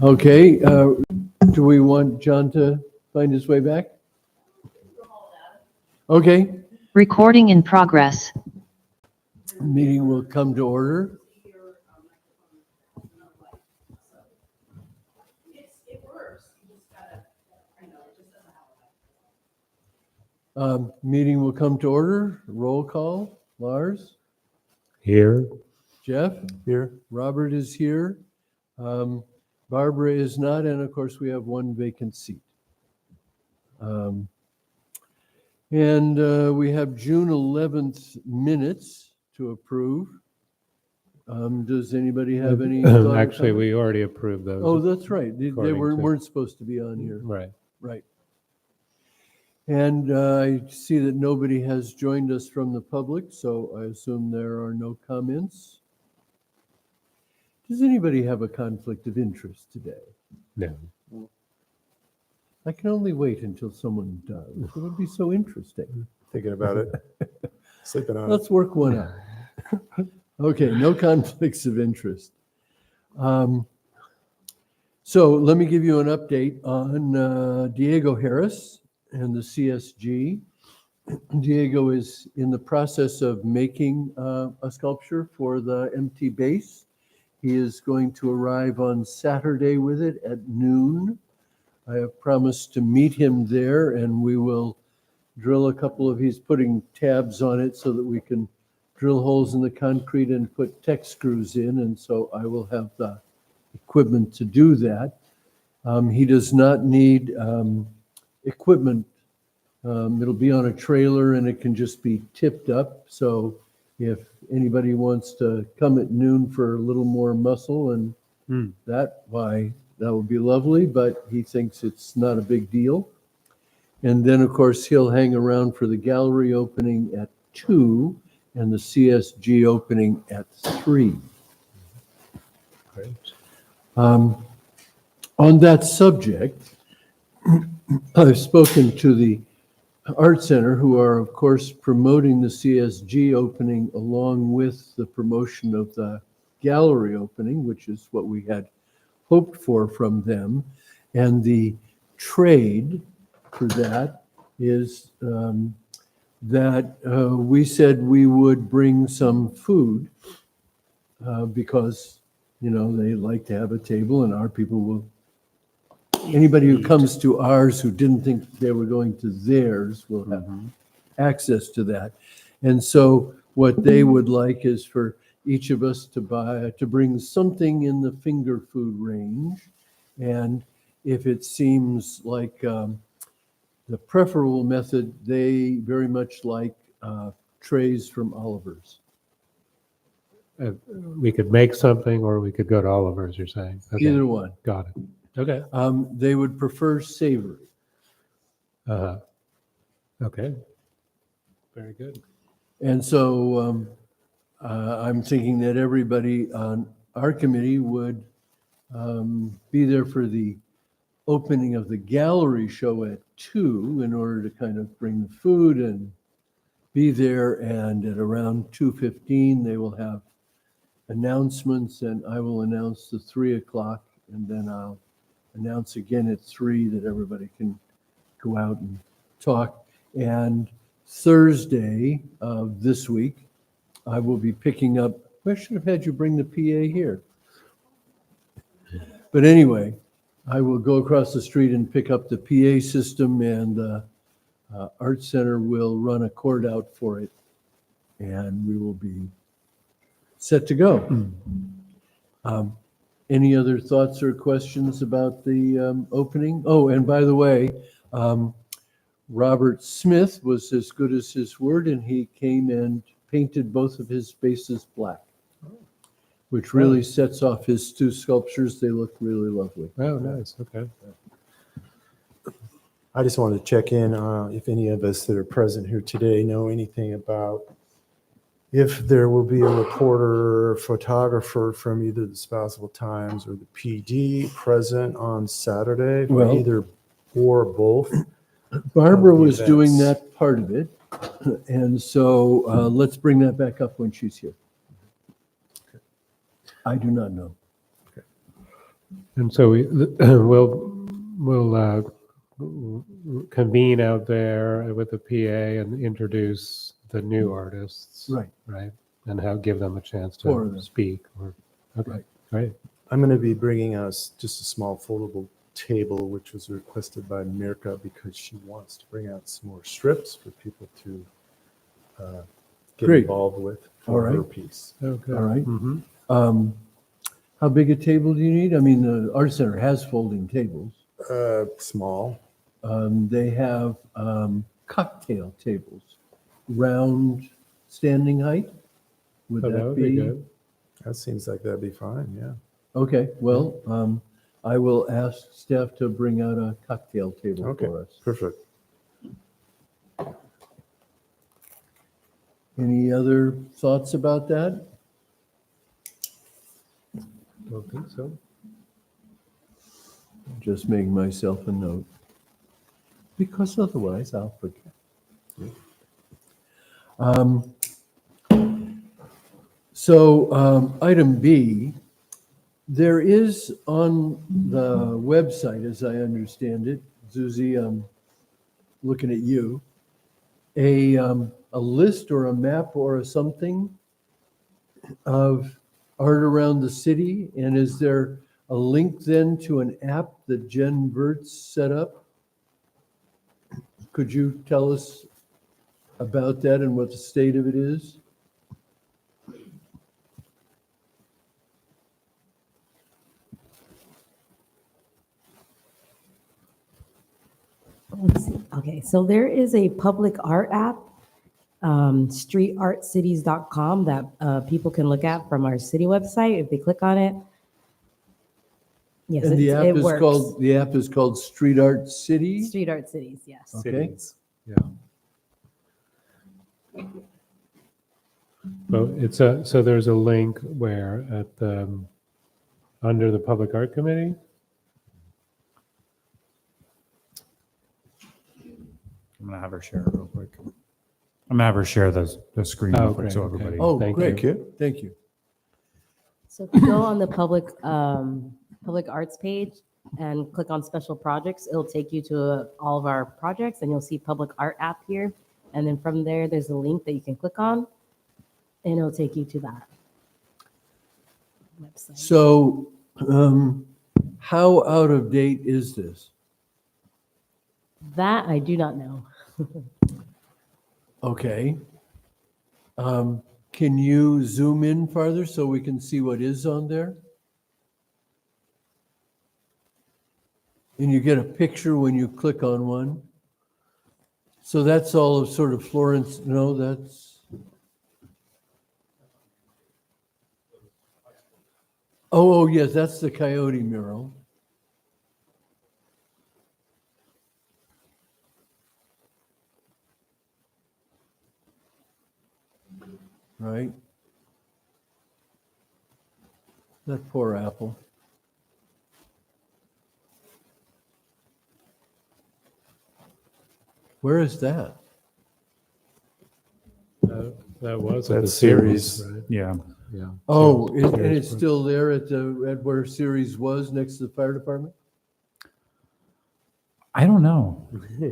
Okay, do we want John to find his way back? Okay, Recording in progress. meeting will come to order. Meeting will come to order. Roll call. Lars? Here. Jeff? Here. Robert is here. Barbara is not, and of course we have one vacant seat. And we have June 11th minutes to approve. Does anybody have any thought or Actually, comment? we already approved those. Oh, that's right. They According to- weren't supposed to be on here. Right. Right. And I see that nobody has joined us from the public, so I assume there are no comments. Does anybody have a conflict of interest today? No. I can only wait until someone does. It would be so interesting. Thinking about it, sleeping on it. Let's work one out. Okay, no conflicts of interest. So let me give you an update on Diego Harris and the CSG. Diego is in the process of making a sculpture for the empty base. He is going to arrive on Saturday with it at noon. I have promised to meet him there, and we will drill a couple of, he's putting tabs on it so that we can drill holes in the concrete and put tech screws in, and so I will have the equipment to do that. He does not need equipment. It'll be on a trailer and it can just be tipped up. So if anybody wants to come at noon for a little more muscle and that would be lovely, but he thinks it's not a big deal. And then, of course, he'll hang around for the gallery opening at 2 and the CSG opening at 3. Great. On that subject, I've spoken to the Art Center, who are, of course, promoting the CSG opening along with the promotion of the gallery opening, which is what we had hoped for from them. And the trade for that is that we said we would bring some food because, you know, they like to have a table, and our people will. Anybody who comes to ours who didn't think they were going to theirs will have access to that. And so what they would like is for each of us to bring something in the finger food range. And if it seems like the preferable method, they very much like trays from Oliver's. We could make something, or we could go to Oliver's, you're saying? Okay. Either one. Got it. Okay. They would prefer savory. Okay. Very good. And so I'm thinking that everybody on our committee would be there for the opening of the gallery show at 2 in order to kind of bring the food and be there. And at around 2:15, they will have announcements, and I will announce the 3 o'clock, and then I'll announce again at 3 that everybody can go out and talk. And Thursday of this week, I will be picking up, I should have had you bring the PA here. But anyway, I will go across the street and pick up the PA system, and the Art Center will run a cord out for it, and we will be set to go. Any other thoughts or questions about the opening? Oh, and by the way, Robert Smith was as good as his word, and he came and painted both of his bases black, which really sets off his 2 sculptures. They look really lovely. Oh, nice. Okay. I just wanted to check in if any of us that are present here today know anything about if there will be a reporter or photographer from either the Sebastopol Times or the PD present on Saturday, Well, either or both. Barbara of the was doing events. that part of it, and so let's bring that back up when she's here. I do not know. Okay. And so we'll convene out there with the PA and introduce the new artists. Right. Right. And give them a chance Four of them. to speak. Okay. Right. Great. I'm going to be bringing us just a small foldable table, which was requested by Mirka because she wants to bring out some more strips for people to get Great. involved with All for right. her piece. Okay. All right. Mm-hmm. How big a table do you need? I mean, the Art Center has folding tables. Small. They have cocktail tables, round standing height. Would So that would be good. That seems like that'd be fine. Yeah. Okay, well, I will ask staff to bring out a cocktail table Okay. for us. Perfect. Any other thoughts about that? Don't think so. Just make myself a note, because otherwise I'll forget. Item B, there is on the website, as I understand it, Zuzi, I'm looking at you, a list or a map or a something of art around the city, and is there a link then to an app that Jen Verts set up? Could you tell us about that and what the state of it is? Let's see. Okay, so there is a public art app, streetartcities.com, that people can look at from our city website if they click on it. Yes, And the app it is works. called Street Art City? Street Art Cities, yes. Okay. Cities. Yeah. Well, so there's a link where at the under the Public Art Committee. I'm gonna have her share it real quick. I'm gonna have her share the screen real quick Okay, so okay. everybody. Oh, Thank great. you. Thank you. So if you go on the public arts page and click on special projects, it'll take you to all of our projects, and you'll see public art app here. And then from there, there's a link that you can click on, and it'll take you to that website. So, how out of date is this? That I do not know. Okay. Can you zoom in farther so we can see what is on there? And you get a picture when you click on one. So that's all of sort of Florence. No, that's. Oh, yes, that's the Coyote mural. Right? That poor apple. Where is that? That was That at the series. series, right? Yeah. Yeah. Oh, Series and it's was- still there at where Ceres was next to the fire department? I don't know.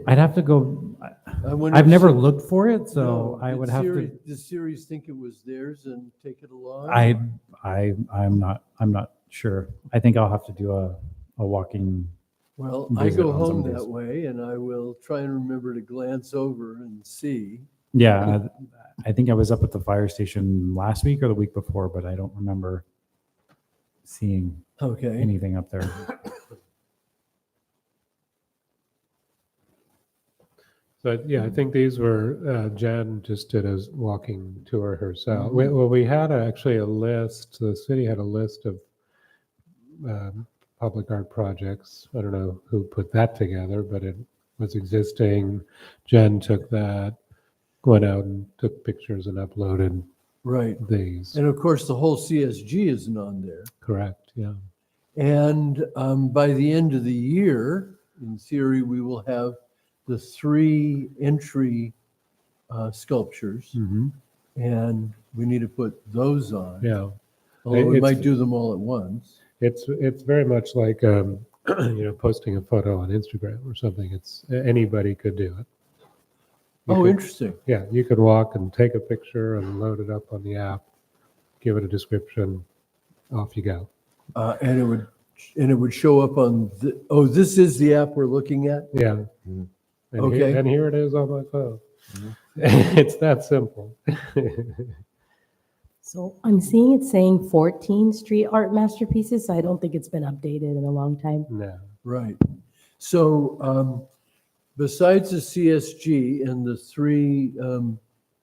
I'd have to go. I wonder I've if never Cer- looked for it, so No, I did would have Ceres- to. Did Ceres think it was theirs and take it along? I'm not sure. I think I'll have to do a walking. Well, I visit go on some home of that these. way and I will try and remember to glance over and see. Yeah, I think I was up at the fire station last week or the week before, but I don't remember seeing Okay. anything up there. But yeah, I think these were, Jen just did a walking tour herself. We had actually a list, the city had a list of public art projects. I don't know who put that together, but it was existing. Jen took that, went out and took pictures and uploaded Right. these. And of course, the whole CSG isn't on there. Correct, yeah. And by the end of the year, in theory, we will have the 3 entry sculptures, Mhm. and we need to put those on. Yeah. Although we It's- might do them all at once. It's very much like posting a photo on Instagram or something. It's anybody could do it. You Oh, could- interesting. Yeah, you could walk and take a picture and load it up on the app, give it a description, off you go. And it would show up on this is the app we're looking at? Yeah. Mhm. Okay. And here it is on my phone. It's that simple. So I'm seeing it saying 14 street art masterpieces, so I don't think it's been updated in a long time. No. Right. So besides the CSG and the three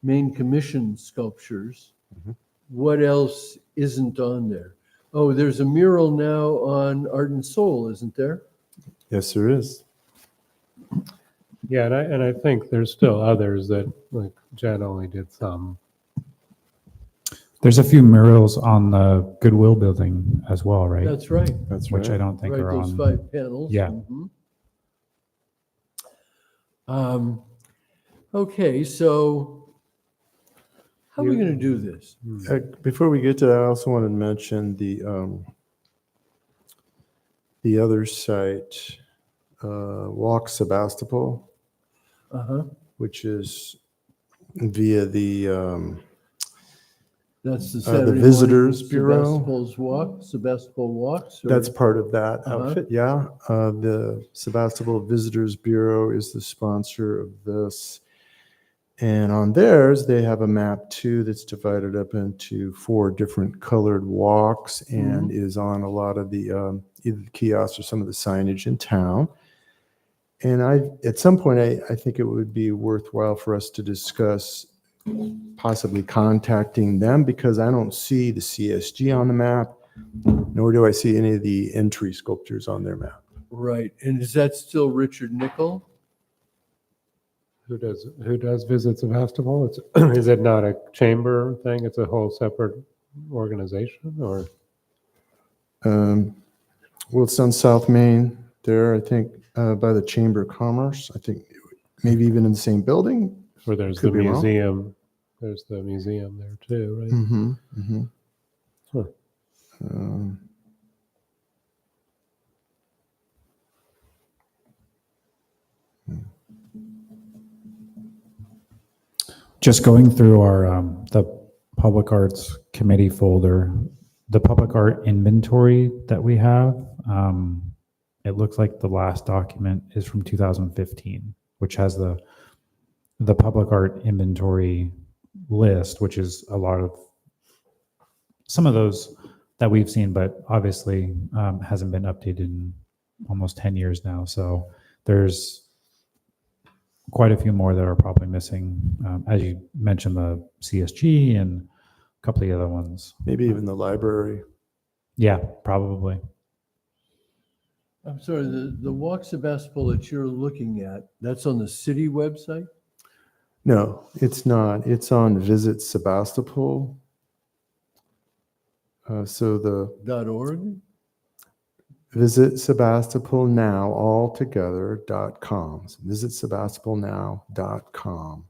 main commission sculptures, what else isn't on there? Oh, there's a mural now on Art and Soul, isn't there? Yes, there is. Yeah, and I think there's still others that, like, Jen only did some. There's a few murals on the Goodwill building as well, right? That's right. That's right. Which I don't think Right, are those on. 5 panels. Yeah. Mhm. Okay, so how are we going to do this? Before we get to that, I also wanted to mention the other site, Walk Sebastopol, Uh-huh. which is via the That's the The Saturday morning Visitors Bureau. Sebastopol walks? or- That's part of that Uh-huh. outfit, yeah. The Sebastopol Visitors Bureau is the sponsor of this. And on theirs, they have a map too that's divided up into 4 different colored walks and is on a lot of the either the kiosks or some of the signage in town. And at some point, I think it would be worthwhile for us to discuss possibly contacting them, because I don't see the CSG on the map, nor do I see any of the entry sculptures on their map. Right, and is that still Richard Nickel? Who does visit Sebastopol? It's is it not a chamber thing? It's a whole separate organization, or Well, it's on South Main there, I think, by the Chamber of Commerce. I think maybe even in the same building. or there's Could the be wrong. museum? There's the museum there too, right? Mm-hmm. Mm-hmm. Huh. Just going through our the public arts committee folder, the public art inventory that we have, it looks like the last document is from 2015, which has the public art inventory list, which is a lot of some of those that we've seen, but obviously hasn't been updated in almost 10 years now. So there's quite a few more that are probably missing. As you mentioned, the CSG and a couple of the other ones. Maybe even the library. Yeah, probably. I'm sorry, the Walk Sebastopol that you're looking at, that's on the city website? No, it's not. It's on Visit Sebastopol. So the .org? Visit Sebastopol now all together.com. So visit sebastopolnow.com.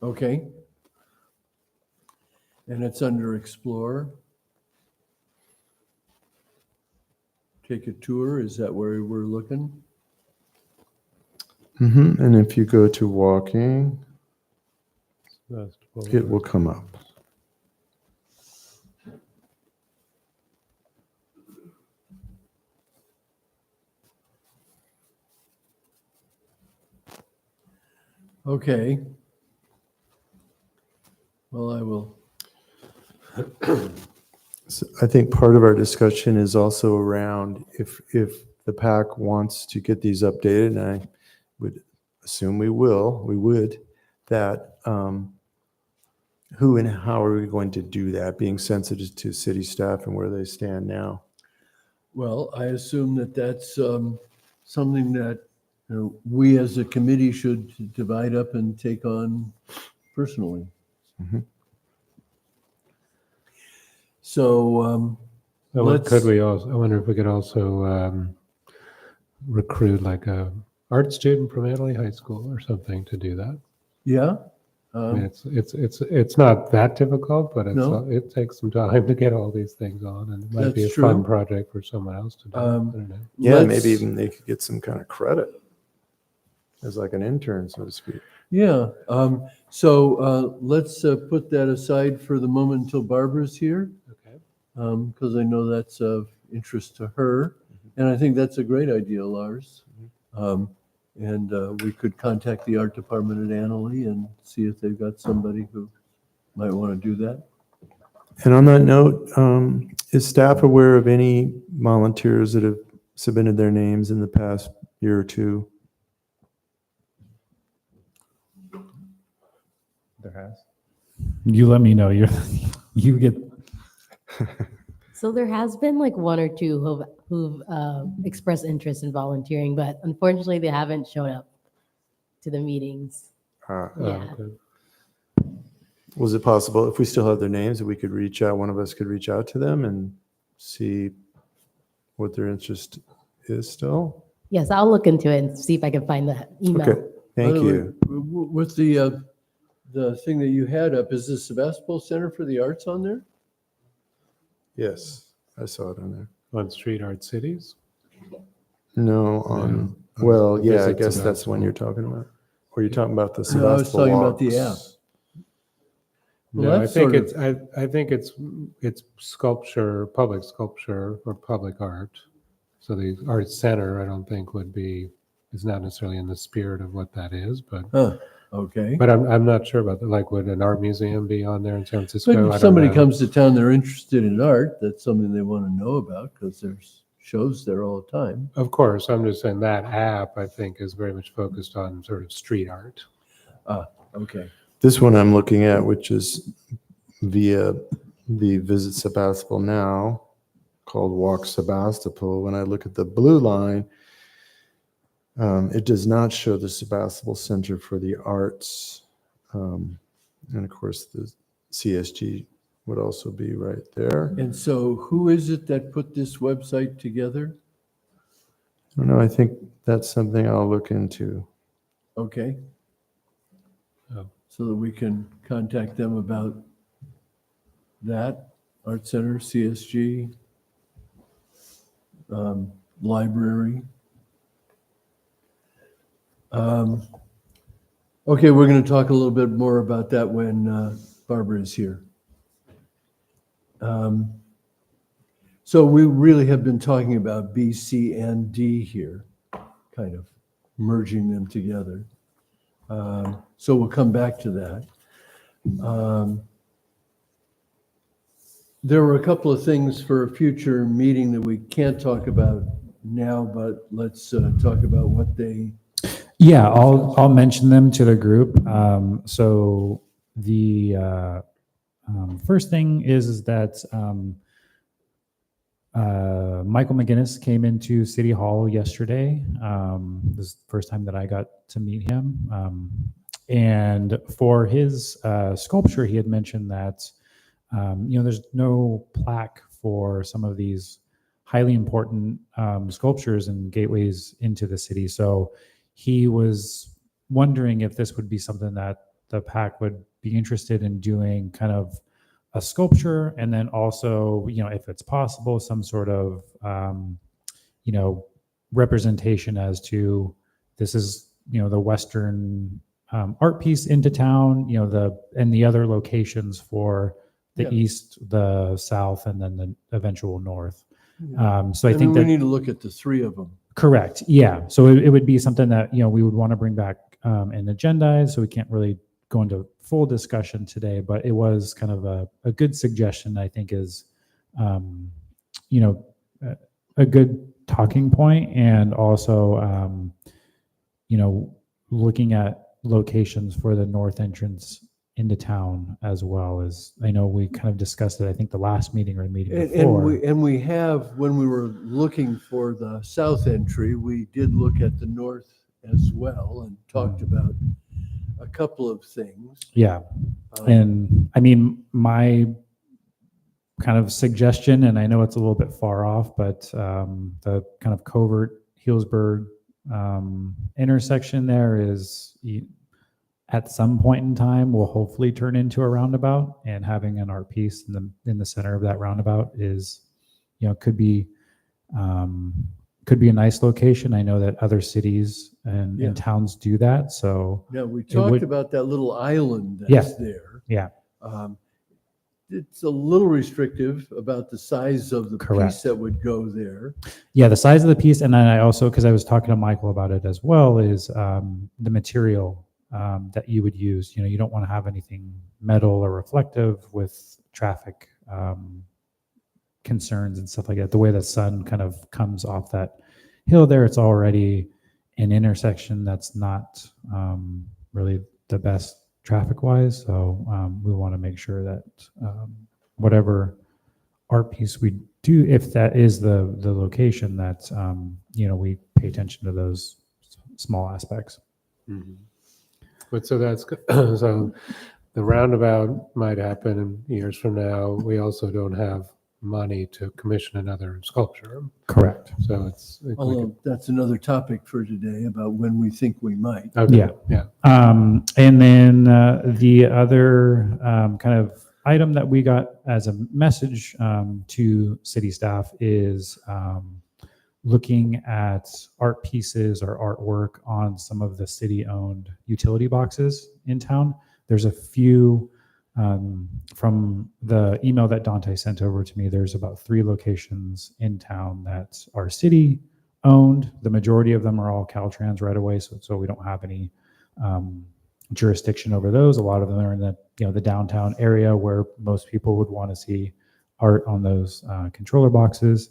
Okay. And it's under Explore. Take a tour, is that where we're looking? Mm-hmm. And if you go to walking, Sebastopol. it will come up. Okay. Well, I will. So I think part of our discussion is also around if the PAC wants to get these updated, and I would assume we would, that who and how are we going to do that, being sensitive to city staff and where they stand now? Well, I assume that that's something that we as a committee should divide up and take on personally. Mhm. So Could we also? I wonder if we could also recruit like a art student from Italy High School or something to do that. yeah, I mean, it's not that difficult, but No. it takes some time to get all these things on, and it might be a That's fun true. project for someone else to do. I don't know. Yeah, Let's- maybe even they could get some kind of credit as like an intern, so to speak. Yeah, so let's put that aside for the moment until Barbara's here, Okay. because I know that's of interest to her. And I think that's a great idea, Lars. And we could contact the art department at Annalee and see if they've got somebody who might want to do that. And on that note, is staff aware of any volunteers that have submitted their names in the past year or two? There has. You let me know. You get. So there has been like one or two who've expressed interest in volunteering, but unfortunately they haven't shown up to the meetings. Yeah. Okay. Was it possible, if we still have their names, that we could reach out, one of us could reach out to them and see what their interest is still? Yes, I'll look into it and see if I can find the email. Okay, thank By the way, you. With the thing that you had up, is the Sebastopol Center for the Arts on there? Yes, I saw it on there. On Street Art Cities? No, on, No. well, yeah, I Visit guess that's the one Sebastopol. you're talking about. Or you're talking about the No, I was Sebastopol talking about the walks. Well, No, I that's think sort it's, I think it's sculpture, public sculpture or public art. So the art center, I don't think is not necessarily in the spirit of what that is, but Okay. But I'm not sure about that. Like, would an art museum be on there in San Francisco? But I if don't somebody know. comes to town, they're interested in art, that's something they want to know about because there's shows there all the time. Of course, I'm just saying that app, I think, is very much focused on sort of street art. Okay. This one I'm looking at, which is via the Visit Sebastopol Now, called Walk Sebastopol. When I look at the blue line, it does not show the Sebastopol Center for the Arts. And of course, the CSG would also be right there. And so who is it that put this website together? I don't know, I think that's something I'll look into. Okay. Oh. So that we can contact them about that, Art Center, CSG, library. Okay, we're going to talk a little bit more about that when Barbara is here. So we really have been talking about B, C, and D here, kind of merging them together. So we'll come back to that. There were a couple of things for a future meeting that we can't talk about now, but let's talk about what they. Yeah, I'll mention them to the group. So the first thing is that Michael McGinnis came into City Hall yesterday. This is the first time that I got to meet him. And for his sculpture, he had mentioned that there's no plaque for some of these highly important sculptures and gateways into the city. So he was wondering if this would be something that the PAC would be interested in doing, kind of a sculpture, and then also, if it's possible, some sort of, representation as to this is, the Western art piece into town, and the other locations for the Yeah. east, the south, and then the eventual north. So I And think then we that need to look at the three of them. correct. Yeah. So it would be something that, we would want to bring back and agendize. So we can't really go into full discussion today, but it was kind of a good suggestion, I think, is, a good talking point, and also, looking at locations for the north entrance into town as well. As I know we kind of discussed it, I think the last meeting or the meeting before. And we have, when we were looking for the south entry, we did look at the north as well and talked about a couple of things. Yeah. Um, And I mean, my kind of suggestion, and I know it's a little bit far off, but the kind of Covert Healdsburg intersection there is at some point in time will hopefully turn into a roundabout, and having an art piece in the center of that roundabout is, could be a nice location. I know that other cities and, Yeah. and towns do that. So Yeah, we It talked would- about that little island Yeah. that's there. yeah, Um, It's a little restrictive about the size of the piece Correct. that would go there. yeah, the size of the piece, and then I also, because I was talking to Michael about it as well, is the material that you would use. You don't want to have anything metal or reflective with traffic concerns and stuff like that. The way the sun kind of comes off that hill there, it's already an intersection that's not really the best traffic wise. So we want to make sure that whatever art piece we do, if that is the location, that we pay attention to those small aspects. But so that's, so the roundabout might happen in years from now. We also don't have money to commission another sculpture. Correct. So it's, we Although that's another topic for today about when we think we might. could, okay, Yeah. yeah. And then the other kind of item that we got as a message to city staff is looking at art pieces or artwork on some of the city-owned utility boxes in town. There's a few from the email that Dante sent over to me. There's about 3 locations in town that are city-owned. The majority of them are all Caltrans right away, so we don't have any jurisdiction over those. A lot of them are in the downtown area where most people would want to see art on those controller boxes.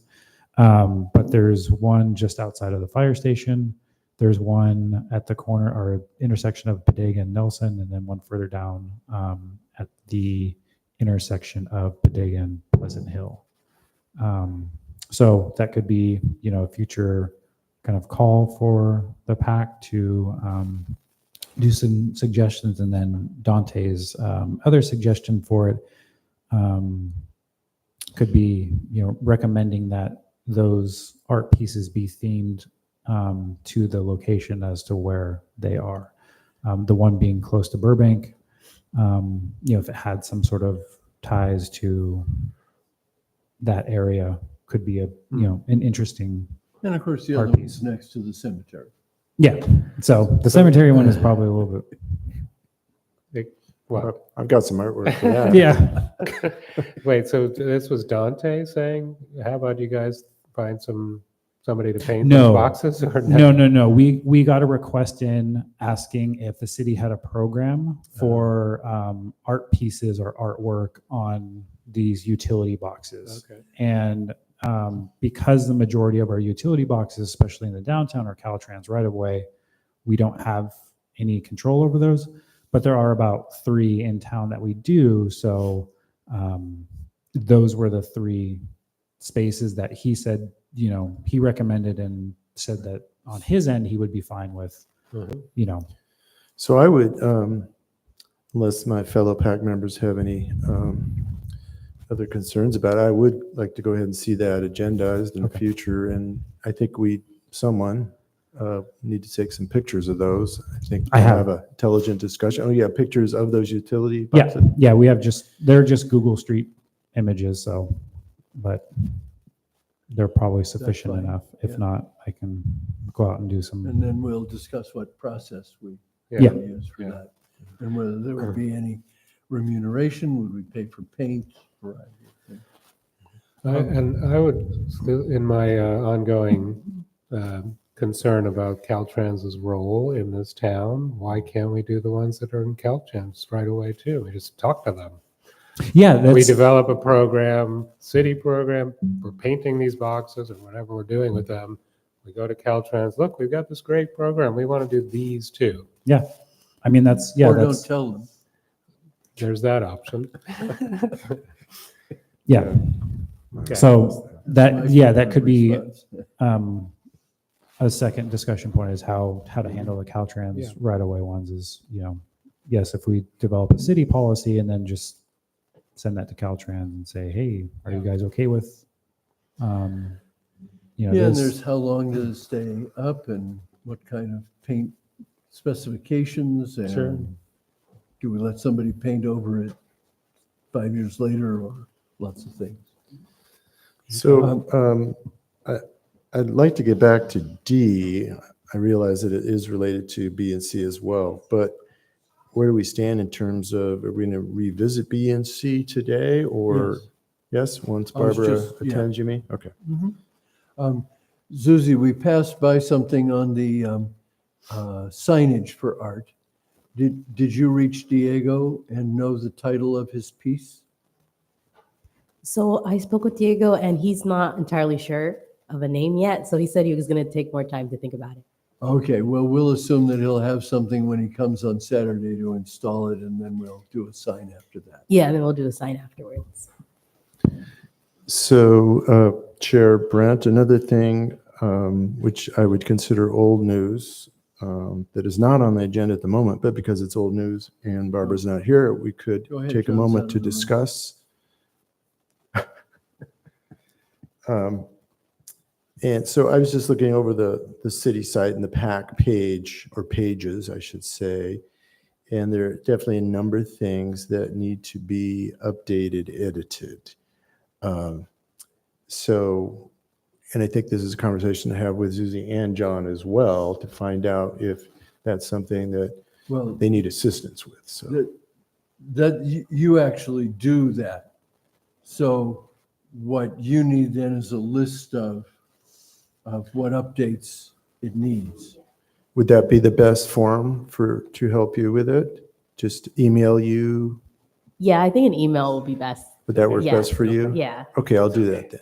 But there's one just outside of the fire station. There's one at the corner or intersection of Bodega and Nelson, and then one further down at the intersection of Bodega and Pleasant Hill. So that could be, a future kind of call for the PAC to do some suggestions, and then Dante's other suggestion for it could be, recommending that those art pieces be themed to the location as to where they are. The one being close to Burbank, if it had some sort of ties to that area, could be an interesting. And of course, the Art other piece. one's next to the cemetery. Yeah. So the cemetery one is probably a little bit. What? I've got some artwork for that. Yeah. Wait, so this was Dante saying, how about you guys find somebody to paint No. those boxes? Or No. We got a request in asking if the city had a program for art pieces or artwork on these utility boxes. Okay. And because the majority of our utility boxes, especially in the downtown, are Caltrans right away, we don't have any control over those. But there are about 3 in town that we do. So those were the 3 spaces that he said, he recommended and said that on his end, he would be fine with, So I would, unless my fellow PAC members have any other concerns about it, I would like to go ahead and see that agendized in the future. And I think someone need to take some pictures of those. I think I we'll have. a intelligent discussion. Oh yeah, pictures of those utility Yeah, boxes. yeah, they're just Google Street images, so, but they're probably sufficient fine, enough. If yeah. not, I can go out and do And some. then we'll discuss what process we Yeah. use for Yeah. that. And whether there would be any remuneration, would we pay for paint, variety of things. And I would, still, in my ongoing concern about Caltrans's role in this town, why can't we do the ones that are in Caltrans right away too? We just talk to them. Yeah, We that's, develop a program, city program, we're painting these boxes or whatever we're doing with them. We go to Caltrans, look, we've got this great program. We want to do these too. yeah. I mean, Or don't that's, tell them. There's that option. yeah. Okay. So that could be Response. a second discussion point is how to handle the Caltrans Yeah. right away ones is, yes, if we develop a city policy and then just send that to Caltrans and say, hey, are you guys okay with, Yeah, and this? there's how long does it stay up and what kind of paint specifications Sure. and do we let somebody paint over it 5 years later, or lots of things? So I'd like to get back to D. I realize that it is related to B and C as well, but where do we stand in terms of, are we going to revisit B and C today, or yes, once I was Barbara just- yeah. attends, you mean? Okay. Zuzi, we passed by something on the signage for art. Did you reach Diego and know the title of his piece? So I spoke with Diego, and he's not entirely sure of a name yet. So he said he was going to take more time to think about it. Okay, well, we'll assume that he'll have something when he comes on Saturday to install it, and then we'll do a sign after that. Yeah, and then we'll do a sign afterwards. So Chair Brent, another thing which I would consider old news that is not on the agenda at the moment, but because it's old news and Barbara's not here, we could Go ahead, take a John's moment out to of the room. discuss. And so I was just looking over the city site and the PAC page, or pages, I should say, and there are definitely a number of things that need to be updated, edited. So, and I think this is a conversation to have with Susie and John as well, to find out if that's something that Well, they need assistance with. So, you actually do that. So what you need then is a list of what updates it needs. would that be the best form to help you with it? Just email you? Yeah, I think an email will be best. Would that work Yeah. best for you? Yeah. Okay, I'll do that then.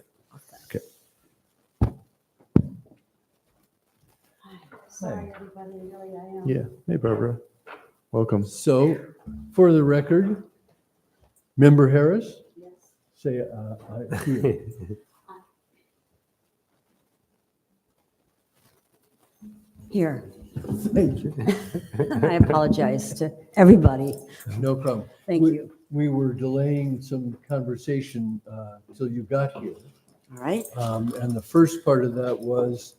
Sorry, everybody, really, I am. Yeah. Hey, Barbara. Welcome. So, for the record, Member Harris, Yes. say aye here. Here, Thank you. I apologize to everybody. No problem. Thank We- you. We were delaying some conversation till you got here. All right. And the first part of that was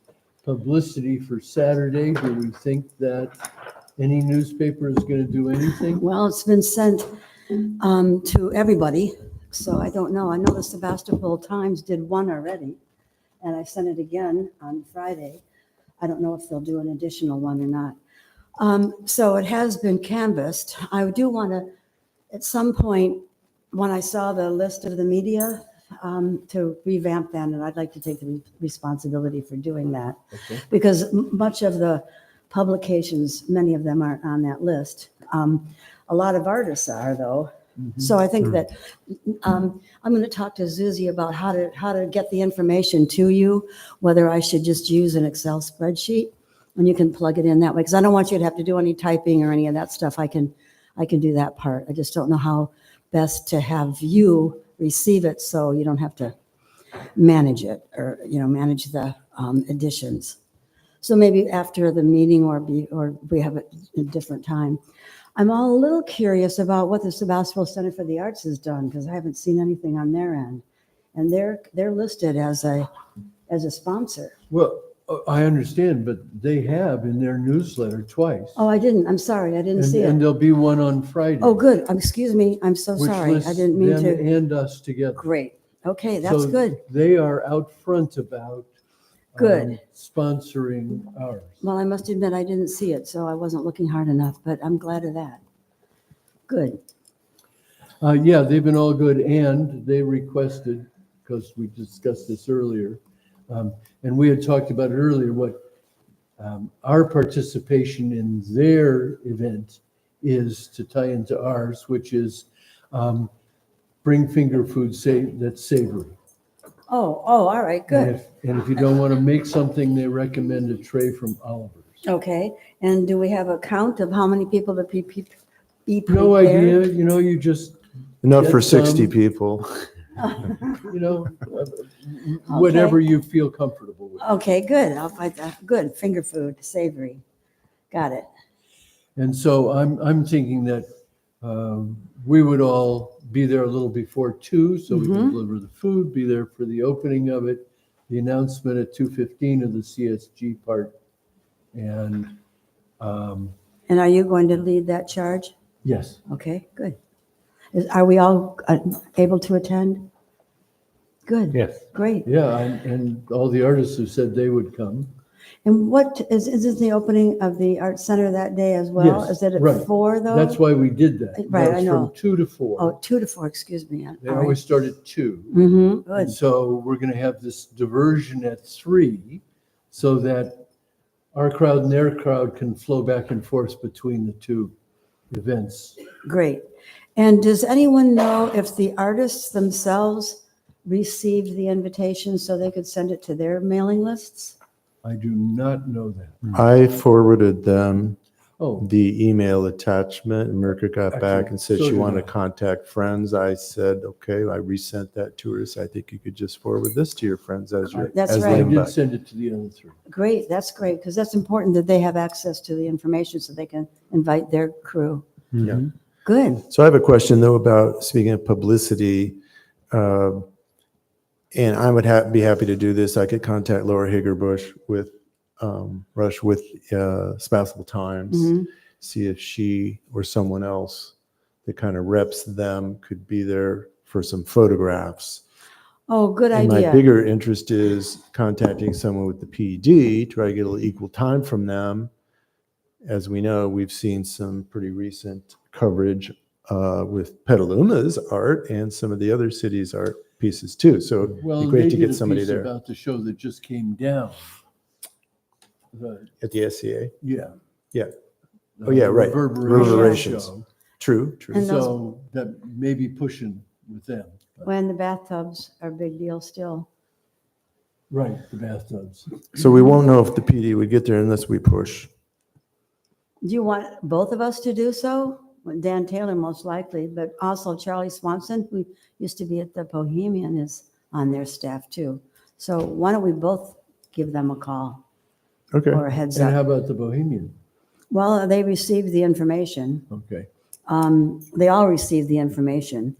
publicity for Saturday. Do we think that any newspaper is going to do anything? Well, it's been sent to everybody, so I don't know. I know the Sebastopol Times did one already, and I sent it again on Friday. I don't know if they'll do an additional one or not. So it has been canvassed. I do want to, at some point, when I saw the list of the media, to revamp that, and I'd like to take the responsibility for doing that. Okay. Because much of the publications, many of them aren't on that list. A lot of artists are, though. So I think that I'm going to talk to Zuzi about how to get the information to you, whether I should just use an Excel spreadsheet, and you can plug it in that way. Because I don't want you to have to do any typing or any of that stuff. I can do that part. I just don't know how best to have you receive it so you don't have to manage it, or manage the additions. So maybe after the meeting, or we have it at a different time. I'm a little curious about what the Sebastopol Center for the Arts has done, because I haven't seen anything on their end, and they're listed as a sponsor. Well, I understand, but they have in their newsletter twice. Oh, I didn't. I'm sorry. I didn't see And it. there'll be one on Friday. Oh, good. Excuse me. I'm so which sorry. I lists didn't mean them to. and us together. Great. Okay, that's So good. They are out front about Good. Sponsoring ours. Well, I must admit, I didn't see it, so I wasn't looking hard enough, but I'm glad of that. Good. Yeah, they've been all good, and they requested, because we discussed this earlier, and we had talked about it earlier, what our participation in their event is to tie into ours, which is bring finger food that's savory. Oh, all right, good. And if you don't want to make something, they recommend a tray from Oliver's. Okay, and do we have a count of how many people to be prepared? No idea, you just, Enough for Get 60 some. people. whatever you feel comfortable with. Okay, good. I'll find that. Good, finger food, savory. Got it. And so I'm thinking that we would all be there a little before 2, so we can deliver the food, be there for the opening of it, the announcement at 2:15 of the CSG part. And And are you going to lead that charge? Yes. Okay, good. Are we all able to attend? Good. Yes. Great. Yeah, and all the artists who said they would come. And what, is this the opening of the art center that day as well? Yes, Is it right. at 4 though? That's why we did that. Right, That was I know. From 2 to 4. Oh, 2 to 4, excuse me. They always start at 2. Mm-hmm, good. And so we're going to have this diversion at 3 so that our crowd and their crowd can flow back and forth between the two events. Great. And does anyone know if the artists themselves received the invitation so they could send it to their mailing lists? I do not know that. I forwarded them Oh, the email attachment, and Mirka got back and said So she did wanted I. to contact friends. I said, okay, I resent that to her. So I think you could just forward this to your friends as your. That's as the right. I did invite. send it to the other 3. Great, that's great, because that's important that they have access to the information so they can invite their crew. Yeah. Good. So I have a question though about, speaking of publicity, and I would be happy to do this. I could contact Laura Hagerbush with Rush with Sebastopol Times, Mhm. see if she or someone else that kind of reps them could be there for some photographs. Oh, good And my idea. bigger interest is contacting someone with the PD, try to get a little equal time from them. As we know, we've seen some pretty recent coverage with Petaluma's art and some of the other cities' art pieces too. So it'd Well, be and great they to did get a somebody piece there about the show that just came down. at the SCA. Yeah. Yeah. Oh, yeah, right. Reverberations. Show. True, true. And those- So that may be pushing with them. When the bathtubs are a big deal still. Right, the bathtubs. So we won't know if the PD would get there unless we push. Do you want both of us to do so? Well, Dan Taylor most likely, but also Charlie Swanson, who used to be at the Bohemian, is on their staff too. So why don't we both give them a call Okay. or a heads And up? how about the Bohemian? Well, they received the information. Okay. They all received the information.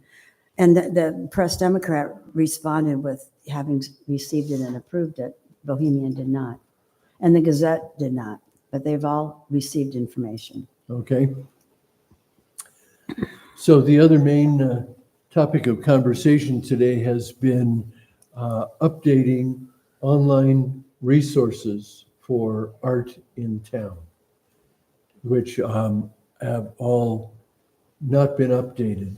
And the Press Democrat responded with having received it and approved it. Bohemian did not. And the Gazette did not, but they've all received information. Okay. So the other main topic of conversation today has been updating online resources for art in town, which have all not been updated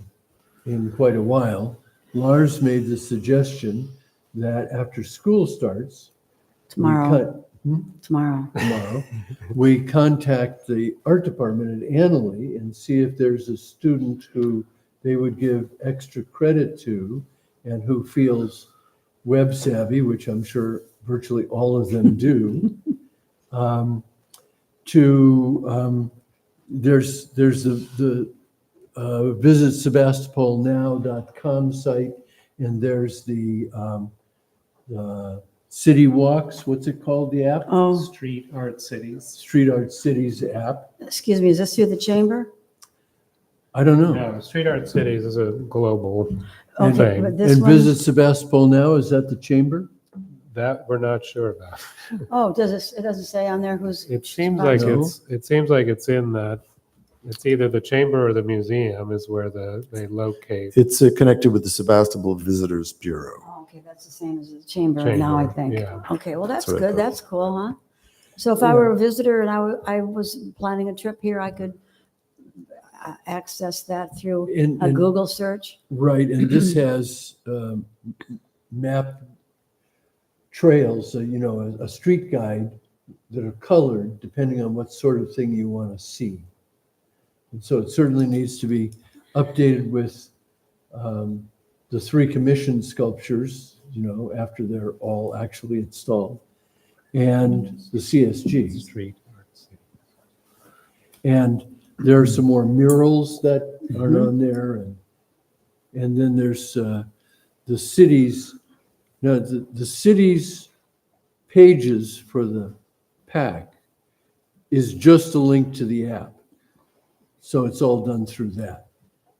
in quite a while. Lars made the suggestion that after school starts, Tomorrow, tomorrow, we contact the art department at Annalee and see if there's a student who they would give extra credit to and who feels web savvy, which I'm sure virtually all of them do. There's the visit sebastopolnow.com site, and there's the City Walks, what's it called, the app? oh, Street Art Cities. Street Art Cities app. excuse me, is this through the chamber? I don't know. No, Street Art Cities is a global Okay, thing. but this And one, Visit Sebastopol Now, is that the chamber? That we're not sure about. oh, it doesn't say on there who's. It seems like No. it's in that, it's either the chamber or the museum is where they locate. It's connected with the Sebastopol Visitors Bureau. Oh, okay, that's the same as the chamber now, I Chamber, think. yeah. Okay, well, that's That's what I good. thought. That's cool, huh? So if I were a visitor and I was planning a trip here, I could access that through And- a and- Google search? Right, and this has map trails, a street guide that are colored depending on what sort of thing you want to see. And so it certainly needs to be updated with the 3 commissioned sculptures, after they're all actually installed, and the CSG. Street Art Cities. And there are some more murals that are on there, and then there's the cities. Now, the city's pages for the pack is just a link to the app. So it's all done through that.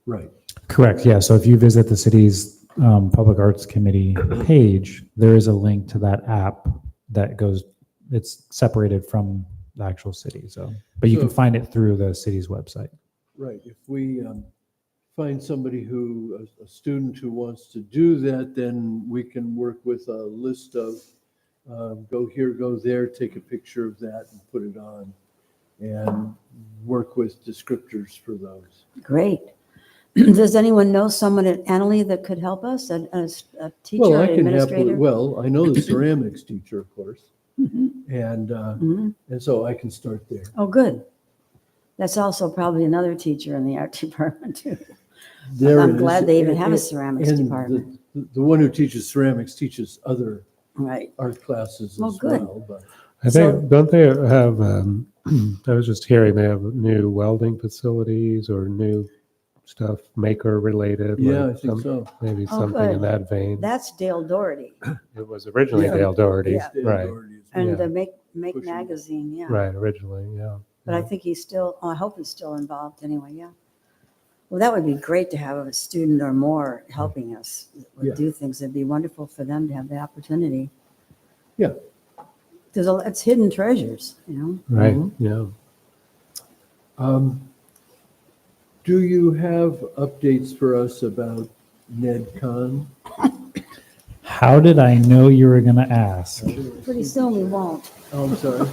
Right. Correct, yeah. So if you visit the city's Public Arts Committee page, there is a link to that app that goes, it's separated from the actual city, so. But you can So- find it through the city's website. Right, if we find somebody who, a student who wants to do that, then we can work with a list of, go here, go there, take a picture of that and put it on, and work with descriptors for those. Great. Does anyone know someone at Annalee that could help us? A teacher, Well, I an can happily, administrator? well, I know the ceramics teacher, of course, Mhm. and Mhm. so I can start there. Oh, good. That's also probably another teacher in the art department too. There I'm is, glad they even have a and- ceramics and department. The one who teaches ceramics teaches other Right. art classes Oh, as good. well, but. I So- think, don't they have, I was just hearing they have new welding facilities or new stuff maker related. Yeah, like I think so. Maybe Oh, something in good. that vein. That's Dale Doherty. It was originally Yeah. Dale Doherty, Yeah. Dale right, Doherty is- And Yeah. the Make Pushing. magazine, yeah. right, originally, yeah. But I think he's still, I hope he's still involved anyway, yeah. Well, that would be great to have a student or more helping us Yeah. do things. It'd be wonderful for them to have the opportunity. Yeah. Because it's hidden treasures, you know? Right, Mhm. yeah. Do you have updates for us about NedCon? How did I know you were going to ask? Pretty soon we won't. Oh, I'm sorry.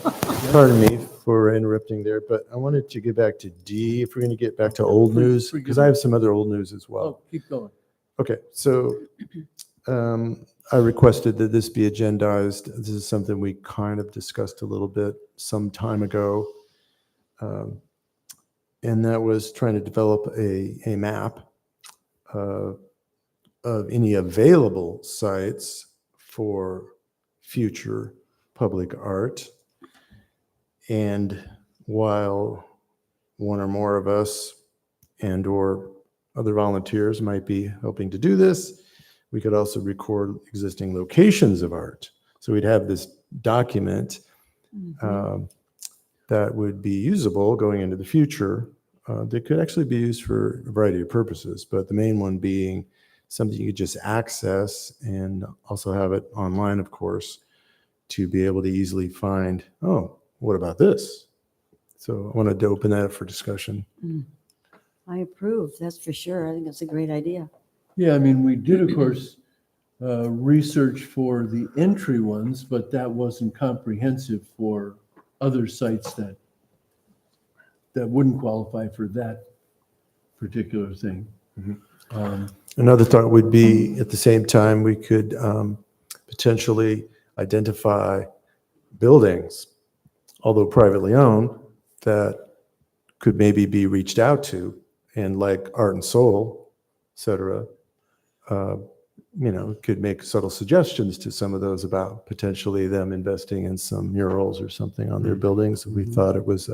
Pardon me for interrupting there, but I wanted to get back to D, if we're going to get back to old news, because I have some other old news as well. Oh, keep going. Okay, so I requested that this be agendized. This is something we kind of discussed a little bit some time ago. And that was trying to develop a map of any available sites for future public art. And while one or more of us and or other volunteers might be helping to do this, we could also record existing locations of art. So we'd have this document that would be usable going into the future. That could actually be used for a variety of purposes, but the main one being something you could just access and also have it online, of course, to be able to easily find, oh, what about this? So I wanted to open that up for discussion. I approve, that's for sure. I think that's a great idea. Yeah, I mean, we did, of course, research for the entry ones, but that wasn't comprehensive for other sites that wouldn't qualify for that particular thing. Another thought would be, at the same time, we could potentially identify buildings, although privately owned, that could maybe be reached out to, and like Art and Soul, et cetera, could make subtle suggestions to some of those about potentially them investing in some murals or something on their buildings. We thought it was,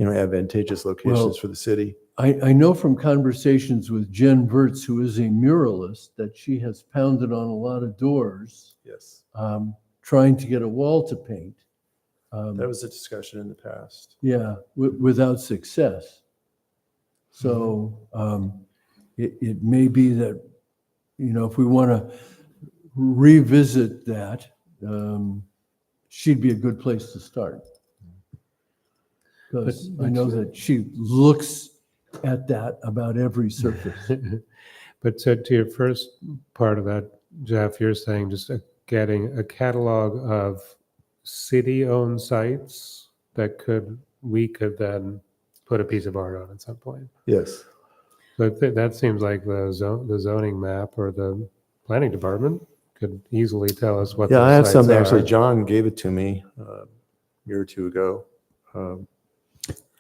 advantageous locations Well, for the city. I know from conversations with Jen Vertz, who is a muralist, that she has pounded on a lot of doors, Yes. trying to get a wall to paint. That was a discussion in the past. Yeah, without success. So it may be that, if we want to revisit that, she'd be a good place to start. Because I know that she looks at that about every surface. But to your first part of that, Jeff, you're saying just getting a catalog of city-owned sites that we could then put a piece of art on at some point. Yes. But that seems like the zoning map or the planning department could easily tell us what Yeah, those I have sites something, are. actually, John gave it to me a year or two ago.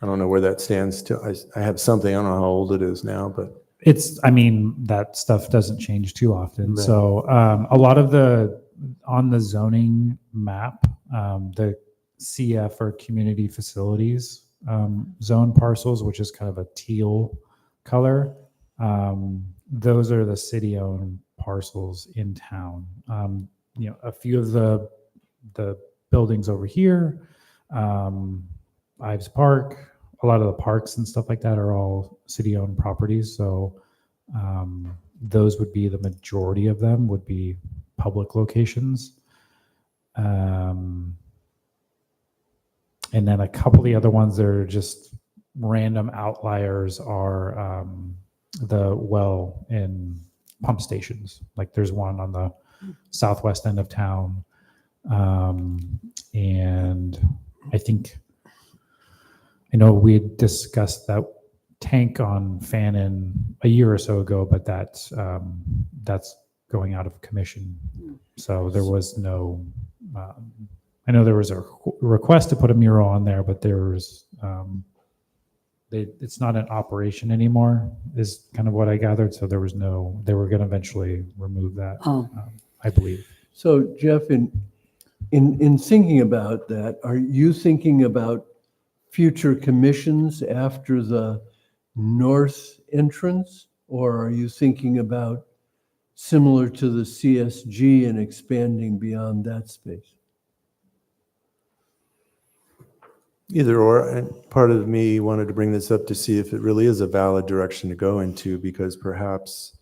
I don't know where that stands to. I have something, I don't know how old it is now, but That stuff doesn't change too often. No. So a lot of on the zoning map, the CF or community facilities zone parcels, which is kind of a teal color, those are the city-owned parcels in town. A few of the buildings over here, Ives Park, a lot of the parks and stuff like that are all city-owned properties. So those would be the majority of them would be public locations. And then a couple of the other ones are just random outliers are the well in pump stations. Like there's one on the southwest end of town. And I know we had discussed that tank on Fannin a year or so ago, but that's going out of commission. So there was no, I know there was a request to put a mural on there, but there's, it's not in operation anymore, is kind of what I gathered. So there was no, they were going to eventually remove that, I believe. So Jeff, in thinking about that, are you thinking about future commissions after the north entrance? Or are you thinking about similar to the CSG and expanding beyond that space? Either or, and part of me wanted to bring this up to see if it really is a valid direction to go into, because perhaps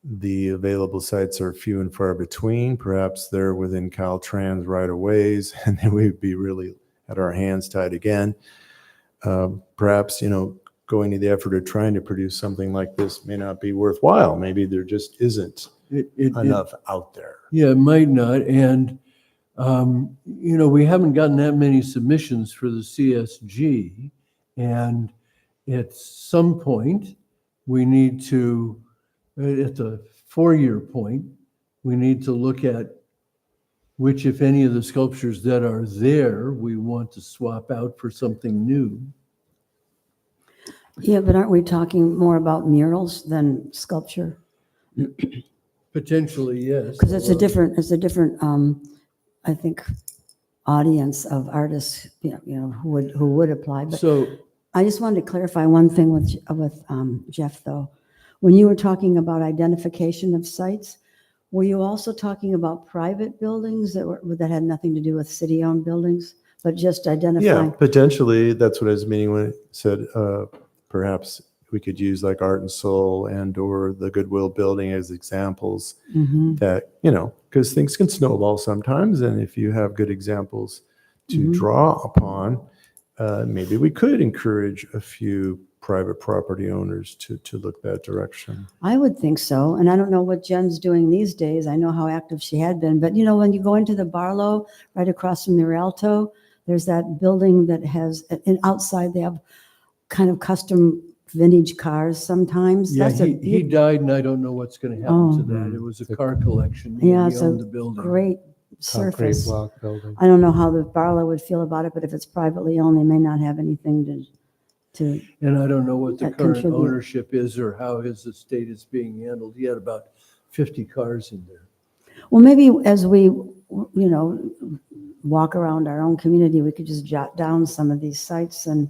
the available sites are few and far between. Perhaps they're within Caltrans right of ways, and then we'd be really at our hands tied again. Perhaps, going to the effort of trying to produce something like this may not be worthwhile. Maybe there just isn't enough out there. Yeah, it might not. And, we haven't gotten that many submissions for the CSG. And at some point, we need to, at the 4-year point, we need to look at which, if any, of the sculptures that are there, we want to swap out for something new. Yeah, but aren't we talking more about murals than sculpture? Potentially, yes. Because it's a different, I think, audience of artists, who would apply. But So, I just wanted to clarify one thing with Jeff, though. When you were talking about identification of sites, were you also talking about private buildings that had nothing to do with city-owned buildings, but just Yeah, identifying? potentially. That's what I was meaning when I said perhaps we could use like Art and Soul and or the Goodwill Building as examples that, because things can snowball sometimes. And if you have good examples to draw upon, maybe we could encourage a few private property owners to look that direction. I would think so. And I don't know what Jen's doing these days. I know how active she had been. But, when you go into the Barlow, right across from the Rialto, there's that building that has, and outside they have kind of custom vintage cars sometimes. yeah, That's he died, and I don't know what's going to happen to that. It was a car collection. Yeah, He it's owned a the building. great Concrete surface. block building. I don't know how the Barlow would feel about it, but if it's privately owned, they may not have anything to And I don't know what the that current contribute. ownership is or how his estate is being handled. He had about 50 cars in there. Well, maybe as we, walk around our own community, we could just jot down some of these sites and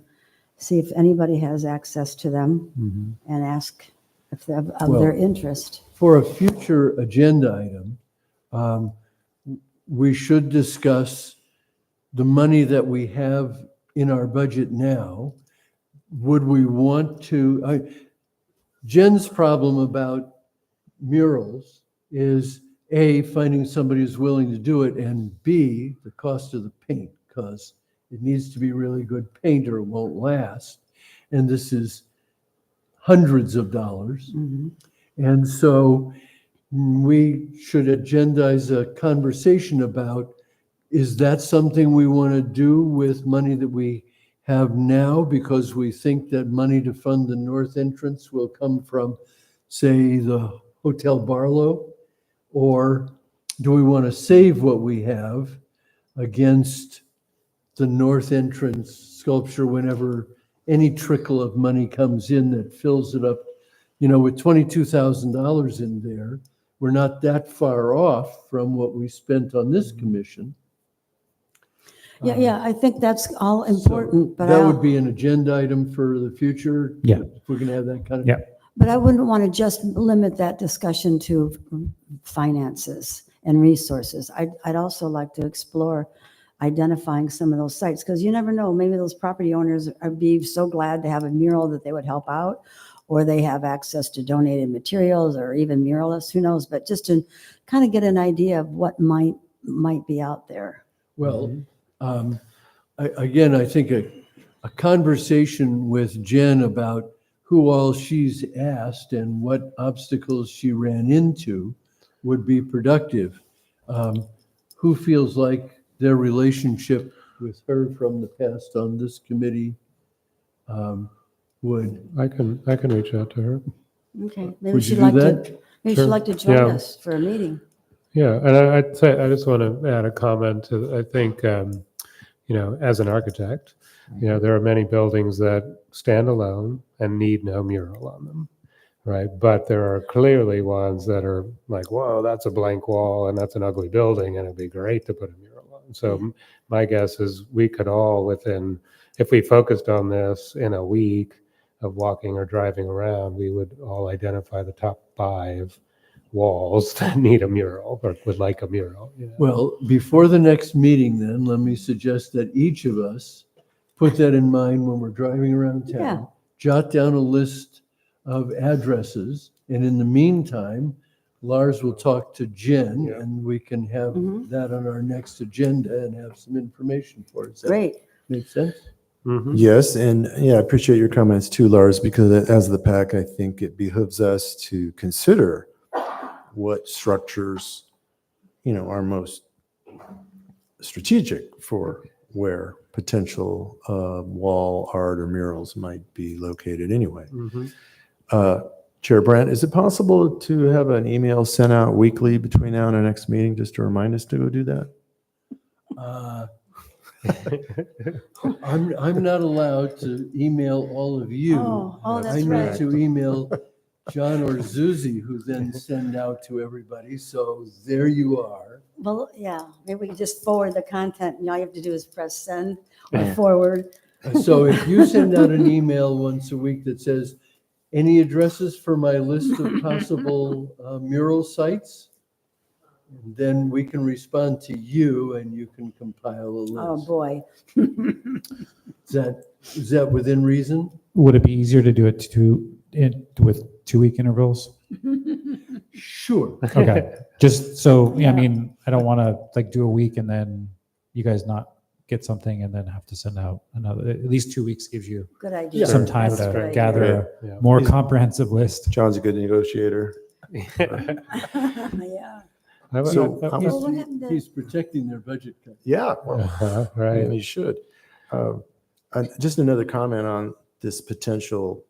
see if anybody has access to them and ask if they're of their interest. For a future agenda item, we should discuss the money that we have in our budget now. Would we want to, Jen's problem about murals is A, finding somebody who's willing to do it, and B, the cost of the paint, because it needs to be really good paint or it won't last. And this is hundreds of dollars. And so we should agendize a conversation about, is that something we want to do with money that we have now, because we think that money to fund the north entrance will come from, say, the Hotel Barlow? Or do we want to save what we have against the north entrance sculpture whenever any trickle of money comes in that fills it up? With $22,000 in there, we're not that far off from what we spent on this commission. Yeah, I think that's all important, but That would be an agenda item for the future. Yeah. If we're going to have that kind of. Yeah. But I wouldn't want to just limit that discussion to finances and resources. I'd also like to explore identifying some of those sites, because you never know, maybe those property owners would be so glad to have a mural that they would help out, or they have access to donated materials, or even muralists, who knows, but just to kind of get an idea of what might be out there. Well, I think a a conversation with Jen about who all she's asked and what obstacles she ran into would be productive. Who feels like their relationship with her from the past on this committee would? I can reach out to her. Okay, maybe Would you she'd do like that? to, maybe Sure. she'd like to join Yeah. us for a meeting. Yeah, and I'd say I just want to add a comment to. I think as an architect, there are many buildings that stand alone and need no mural on them, right? But there are clearly ones that are like, whoa, that's a blank wall and that's an ugly building, and it'd be great to put a mural on. So my guess is we could all if we focused on this in a week of walking or driving around, we would all identify the top 5 walls that need a mural or would like a mural. Well, before the next meeting then, let me suggest that each of us put that in mind when we're driving around town. Yeah. Jot down a list of addresses, and in the meantime, Lars will talk to Jen, Yeah. and we can have Mhm. that on our next agenda and have some information for it. Does that Great. make sense? Mhm. Yes, and yeah, I appreciate your comments too, Lars, because as the PAC, I think it behooves us to consider what structures, are most strategic for where potential wall art or murals might be located anyway. Mhm. Chair Brandt, is it possible to have an email sent out weekly between now and our next meeting just to remind us to go do that? I'm not allowed to email all of you. Oh, that's I need right. to email John or Susie, who then send out to everybody. So there you are. Well, yeah, maybe we could just forward the content, and all you have to do is press send or forward. So if you send out an email once a week that says, any addresses for my list of possible mural sites, then we can respond to you and you can compile a Oh, list. boy. Is that within reason? Would it be easier to do it with 2-week intervals? Sure. Okay, just so, I Yeah. mean, I don't want to do a week and then you guys not get something and then have to send out another. At least 2 weeks gives you Good idea. some time That's a to good gather idea. a Yeah. more comprehensive list. John's a good negotiator. Yeah. So, Well, what happened to- He's protecting their budget cuts. Yeah, well, Uh-huh, and right. you should. Just another comment on this potential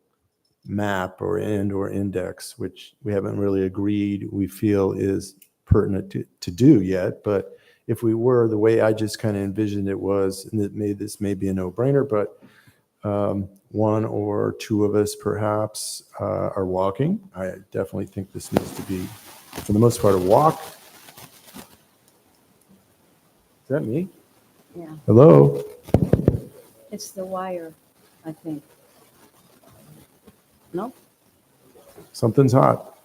map or index, which we haven't really agreed we feel is pertinent to do yet. But if we were, the way I just kind of envisioned it was, and this may be a no-brainer, but one or two of us perhaps are walking. I definitely think this needs to be, for the most part, a walk. Is that me? Yeah, Hello? it's the wire, I think. Nope. Something's hot.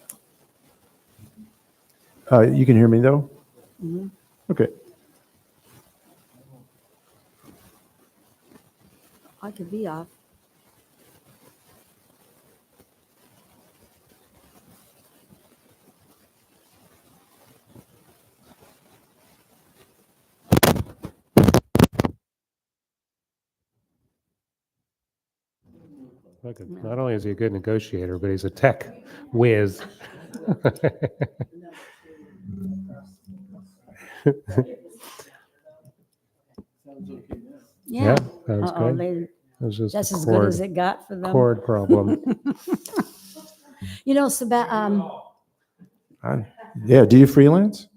You can hear me though? Mhm. Okay. I could be off. Look, not only is he a good negotiator, but he's a tech whiz. Yeah. Sounds Uh-oh, good. It was just that's a as good as it got for them. cord problem. You know, Yeah, do you freelance?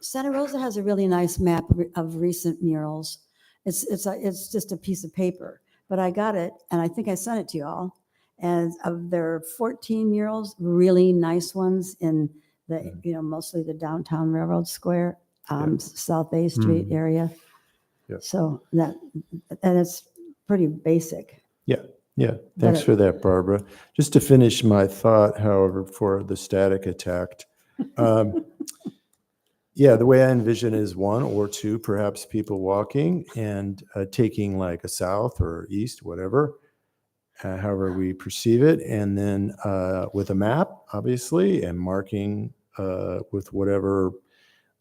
Santa Rosa has a really nice map of recent murals. It's just a piece of paper, but I got it, and I think I sent it to you all. And there are 14 murals, really nice ones in the, mostly the downtown Railroad Square, South A Street area. Yeah. So and it's pretty basic. Yeah, thanks for that, Barbara. Just to finish my thought, however, for the static attacked. Yeah, the way I envision is one or two, perhaps people walking and taking like a south or east, whatever, however we perceive it. And then with a map, obviously, and marking with whatever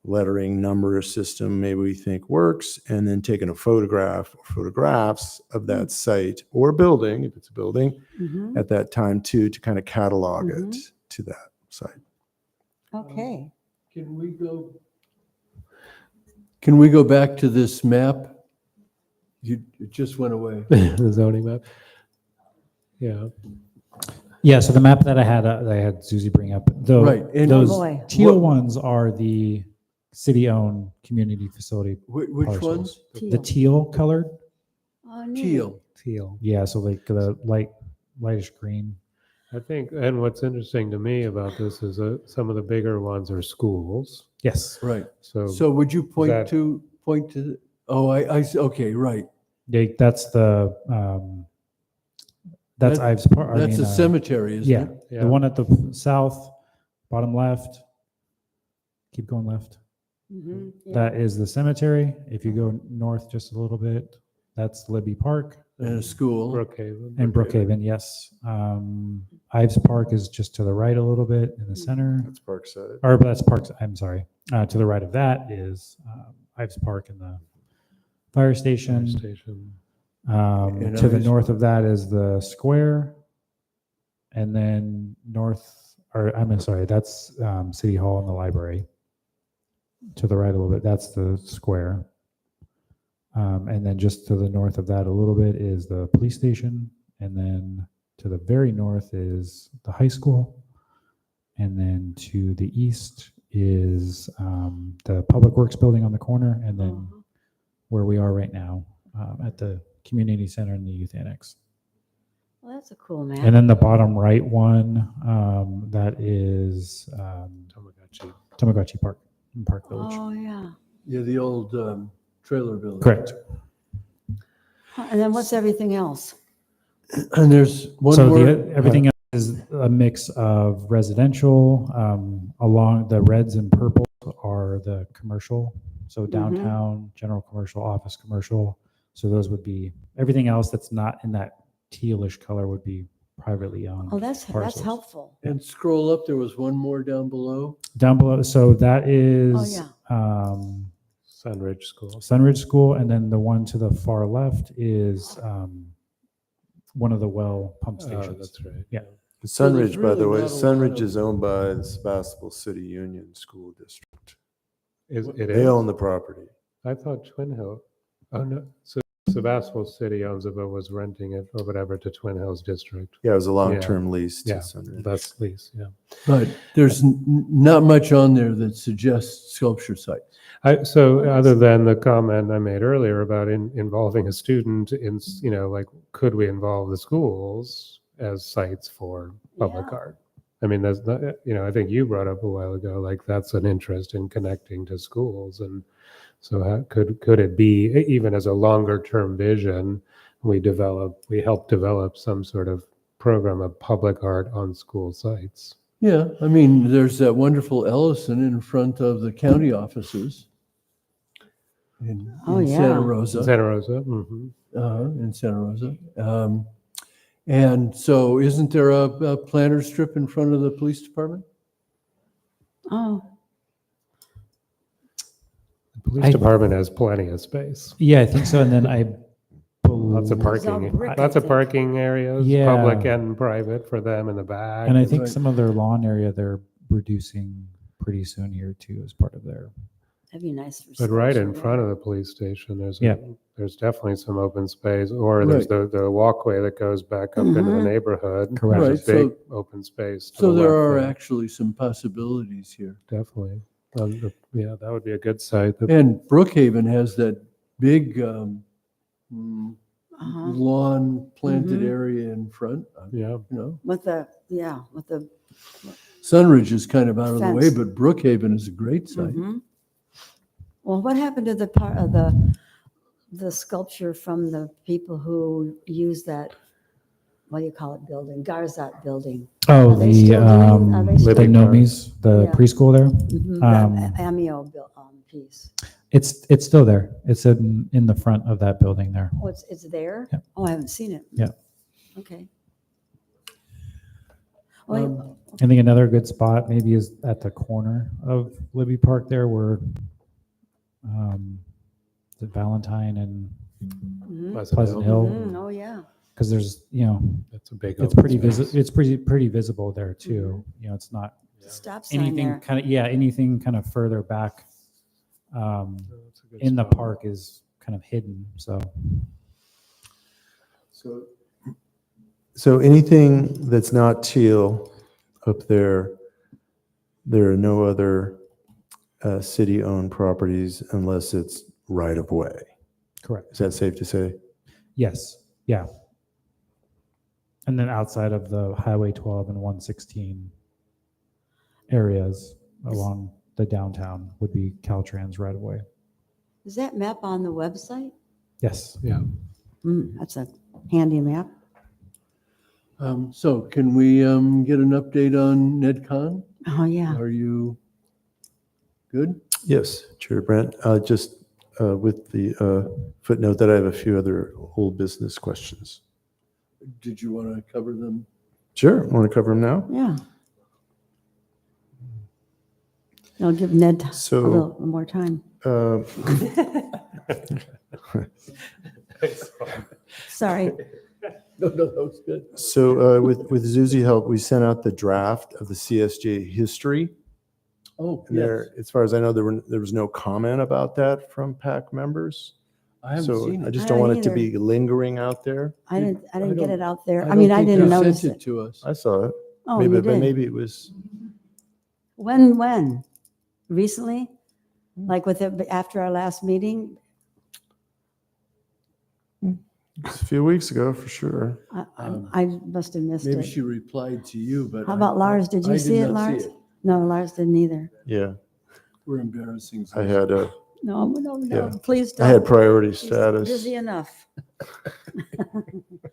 lettering number system maybe we think works, and then taking a photograph or photographs of that site or building, if it's a building, Mhm. at that time too, to kind of catalog it to that site. Okay. Can we go back to this map? It just went away. The zoning map. Yeah. Yeah, so the map that I had Susie bring up, Right, and- those Boy. teal What- ones are the city-owned community facility. Which Parcels. ones? The teal colored? Oh, neat. Teal. Yeah, so like the lightish green. I think, and what's interesting to me about this is some of the bigger ones are schools. Yes. Right. So, So would you point that- to, okay, right. Yeah, that's the, that's That- Ives Park. That's a cemetery, isn't Yeah, it? yeah. the one at the south, bottom left. Keep going left. Mhm. Yeah. That is the cemetery. If you go north just a little bit, that's Libby Park. And a school. Brookhaven. And Brookhaven, yes. Ives Park is just to the right a little bit in the center. That's Parkside. Or that's Parks, I'm sorry. To the right of that is Ives Park and the fire Fire station. station. And To the Ives north of that is the square. And then that's City Hall and the library. To the right a little bit, that's the square. And then just to the north of that a little bit is the police station. And then to the very north is the high school. And then to the east is the Public Works building on the corner. And then where we are right now at the community center and the youth annex. Well, that's a cool map. And then the bottom right one, that is Tamagotchi Park, in Park Village. Oh, yeah. Yeah, the old trailer building. Correct. And then what's everything else? And there's one So more. everything else is a mix of residential. Along the reds and purples are the commercial. So downtown, general commercial, office commercial. So those would be, everything else that's not in that tealish color would be privately owned. Oh, that's parcels. helpful. And scroll up, there was one more down below. Down below, so that is yeah. Sunridge School. Sunridge School, and then the one to the far left is one of the well pump Oh, stations. that's right. Yeah. So there's Sunridge, by the really way, not a lot Sunridge of- is owned by the Sebastopol City Union School District. It They is. own the property. I thought Twin Hill. Oh, no. So Sebastopol City owns it, but was renting it or whatever to Twin Hills District. Yeah, it was a long-term lease to Yeah, Sunridge. that's lease, yeah. But there's not much on there that suggests sculpture sites. So other than the comment I made earlier about involving a student in, like, could we involve the schools as sites for public Yeah. art? I mean, that's not, I think you brought up a while ago, like that's an interest in connecting to schools. And so how, could it be, even as a longer term vision, we help develop some sort of program of public art on school sites? Yeah, I mean, there's that wonderful Ellison in front of the county offices in Oh, yeah. Santa Rosa. Santa Rosa, mhm. In Santa Rosa. And so isn't there a planter strip in front of the police department? Oh, The police department has plenty of space. Yeah, I think so. And then I Lots of believe- It's all parking, brick, lots I of think. parking areas, Yeah. public and private for them in the back. and I think Right. some of their lawn area they're reducing pretty soon here too as part of their. that'd be nice for. But right in sculpture, front of the police station, Yeah. there's definitely some open space, or there's the walkway that goes back up into the Mhm. neighborhood. Correct. There's a Right, big open space. to So the there left are there. actually some possibilities here. Definitely. Yeah, that would be a good site. And Brookhaven has that big Uh-huh. lawn planted Mhm. area in front, Yeah. With the Sunridge is kind of out of the way, Fence. but Brookhaven is a great site. Mhm. Well, what happened to the part of the sculpture from the people who use that, what do you call it, building, Garzat building? Oh, Are they still doing- are they the still- Libby Nomis, the Yeah. preschool there. Mhm, Um, that Amio piece. It's still there. It's in the front of that building there. Oh, it's there? Yeah. Oh, I haven't seen it. Yeah. Okay. Oh, I think another good spot maybe is at the corner of Libby Park there where the Valentine and Pleasant Hill, Oh, yeah. because there's, That's a big. it's open pretty space. it's pretty visible there too. It's not The stop sign anything there. anything kind of further back That's a good in the spot. park is kind of hidden. So So anything that's not teal up there, there are no other city-owned properties unless it's right of way. correct. Is that safe to say? Yes. Yeah. And then outside of the Highway 12 and 116 areas along the downtown would be Caltrans right away. Is that map on the website? Yes. Yeah. That's a handy map. So can we get an update on NedCon? Oh, yeah. Are you good? Yes, Chair Brandt. Just with the footnote that I have a few other old business questions. Did you want to cover them? Sure. Want to cover them now? Yeah. I'll give Ned a So- little more time. Sorry. No, that was good. So with Zuzi help, we sent out the draft of the CSJ history. Oh, And yes. there, as far as I know, there was no comment about that from PAC members. I haven't So seen I it. just I don't don't want it to either. be lingering out there. I didn't I get don't- it out there. I don't mean, I think didn't they notice sent it. to us. I saw it. Oh, maybe, you but did? maybe it was When? Recently? Like after our last meeting? a few weeks ago for sure. I must have missed Maybe it. she replied to you, but. How about Lars? Did you see it, Lars? No, Lars didn't either. Yeah, We're embarrassing. I had No, Yeah. please I had don't. priority He's status. busy enough.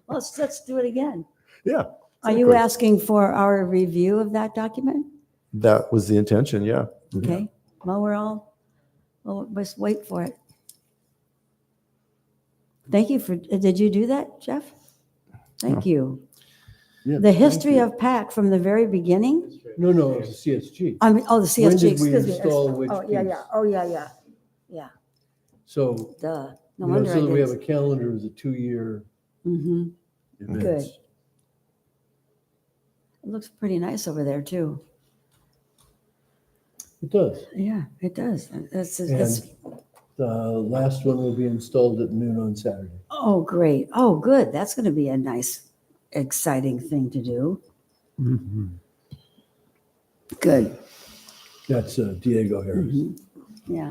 Let's do it again. Yeah, Are you exactly. asking for our review of that document? That was the intention. Yeah. Okay, well, we'll just wait for it. Thank you did you do that, Jeff? Thank you. Yeah, The thank history you. of PAC from the very beginning? No, it was the CSG. I mean, oh, the CSG, When did we excuse me. install which Oh, yeah, piece? yeah, oh, yeah. Yeah, So, duh. No you know, wonder I so that we have a didn't. calendar of the 2-year Mhm. events. Good. It looks pretty nice over there, too. It does. Yeah, it does. It's, And the last one will be installed at noon on Saturday. oh, great. Oh, good. That's going to be a nice, exciting thing to do. Mhm. Good. That's Diego Harris. Mhm. Yeah.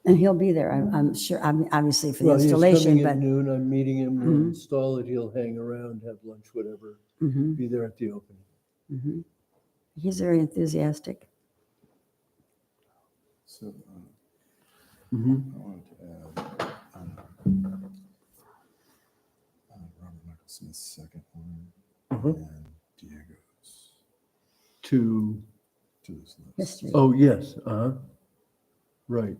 And he'll be there, I'm sure, obviously for the Well, he's installation, coming but. at noon. I'm meeting him. We'll Mhm. install it. He'll hang around, have lunch, whatever. Mhm, Be there at the opening. mhm. He's very enthusiastic. So Mhm. I wanted to add Robert Michael Smith's second one Uh-huh. and Diego's To, to this list. History. oh, yes, right.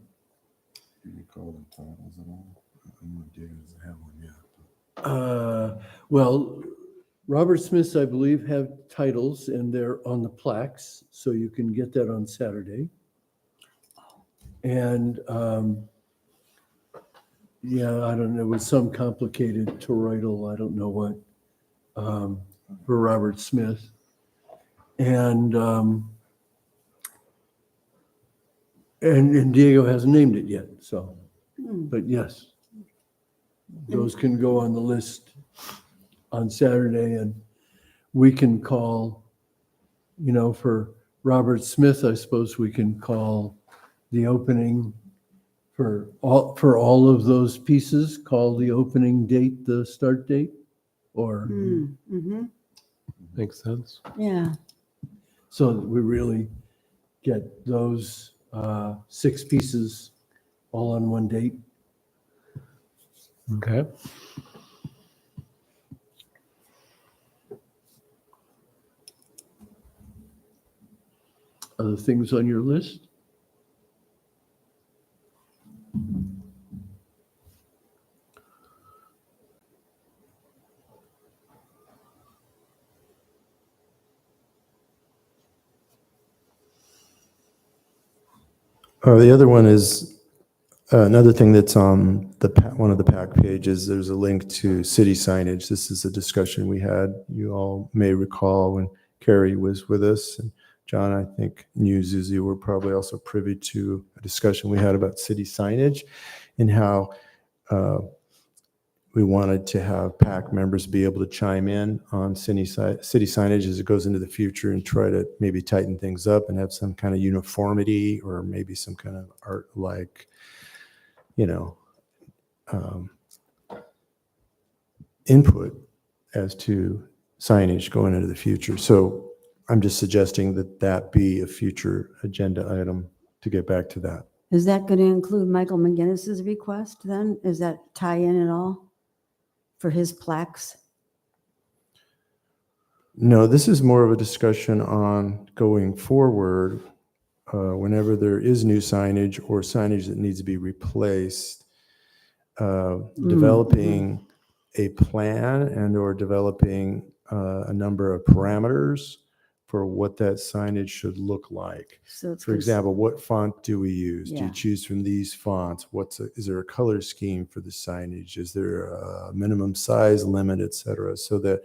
Do you recall the titles at all? I know Diego doesn't have one yet. Well, Robert Smith's, I believe, have titles and they're on the plaques, so you can get that on Saturday. And, yeah, I don't know, with some complicated toroidal, I don't know what, for Robert Smith. And Diego hasn't named it yet, so, but yes. Those can go on the list on Saturday, and we can call, for Robert Smith, I suppose we can call the opening for all of those pieces, call the opening date the start date, or Mm-hmm. Makes sense. Yeah, so that we really get those 6 pieces all on one date. Okay. Other things on your list? The other one is another thing that's on one of the pack pages. There's a link to city signage. This is a discussion we had. You all may recall when Carrie was with us, and John, I think, knew Zuzi were probably also privy to a discussion we had about city signage and how we wanted to have PAC members be able to chime in on city signage as it goes into the future and try to maybe tighten things up and have some kind of uniformity or maybe some kind of art like, input as to signage going into the future. So I'm just suggesting that that be a future agenda item to get back to that. Is that going to include Michael McGinnis's request then? Is that tie in at all for his plaques? No, this is more of a discussion on going forward, whenever there is new signage or signage that needs to be replaced, developing a plan and or developing a number of parameters for what that signage should look like. So it's For example, what font do we use? Do Yeah. you choose from these fonts? Is there a color scheme for the signage? Is there a minimum size limit, et cetera? So that,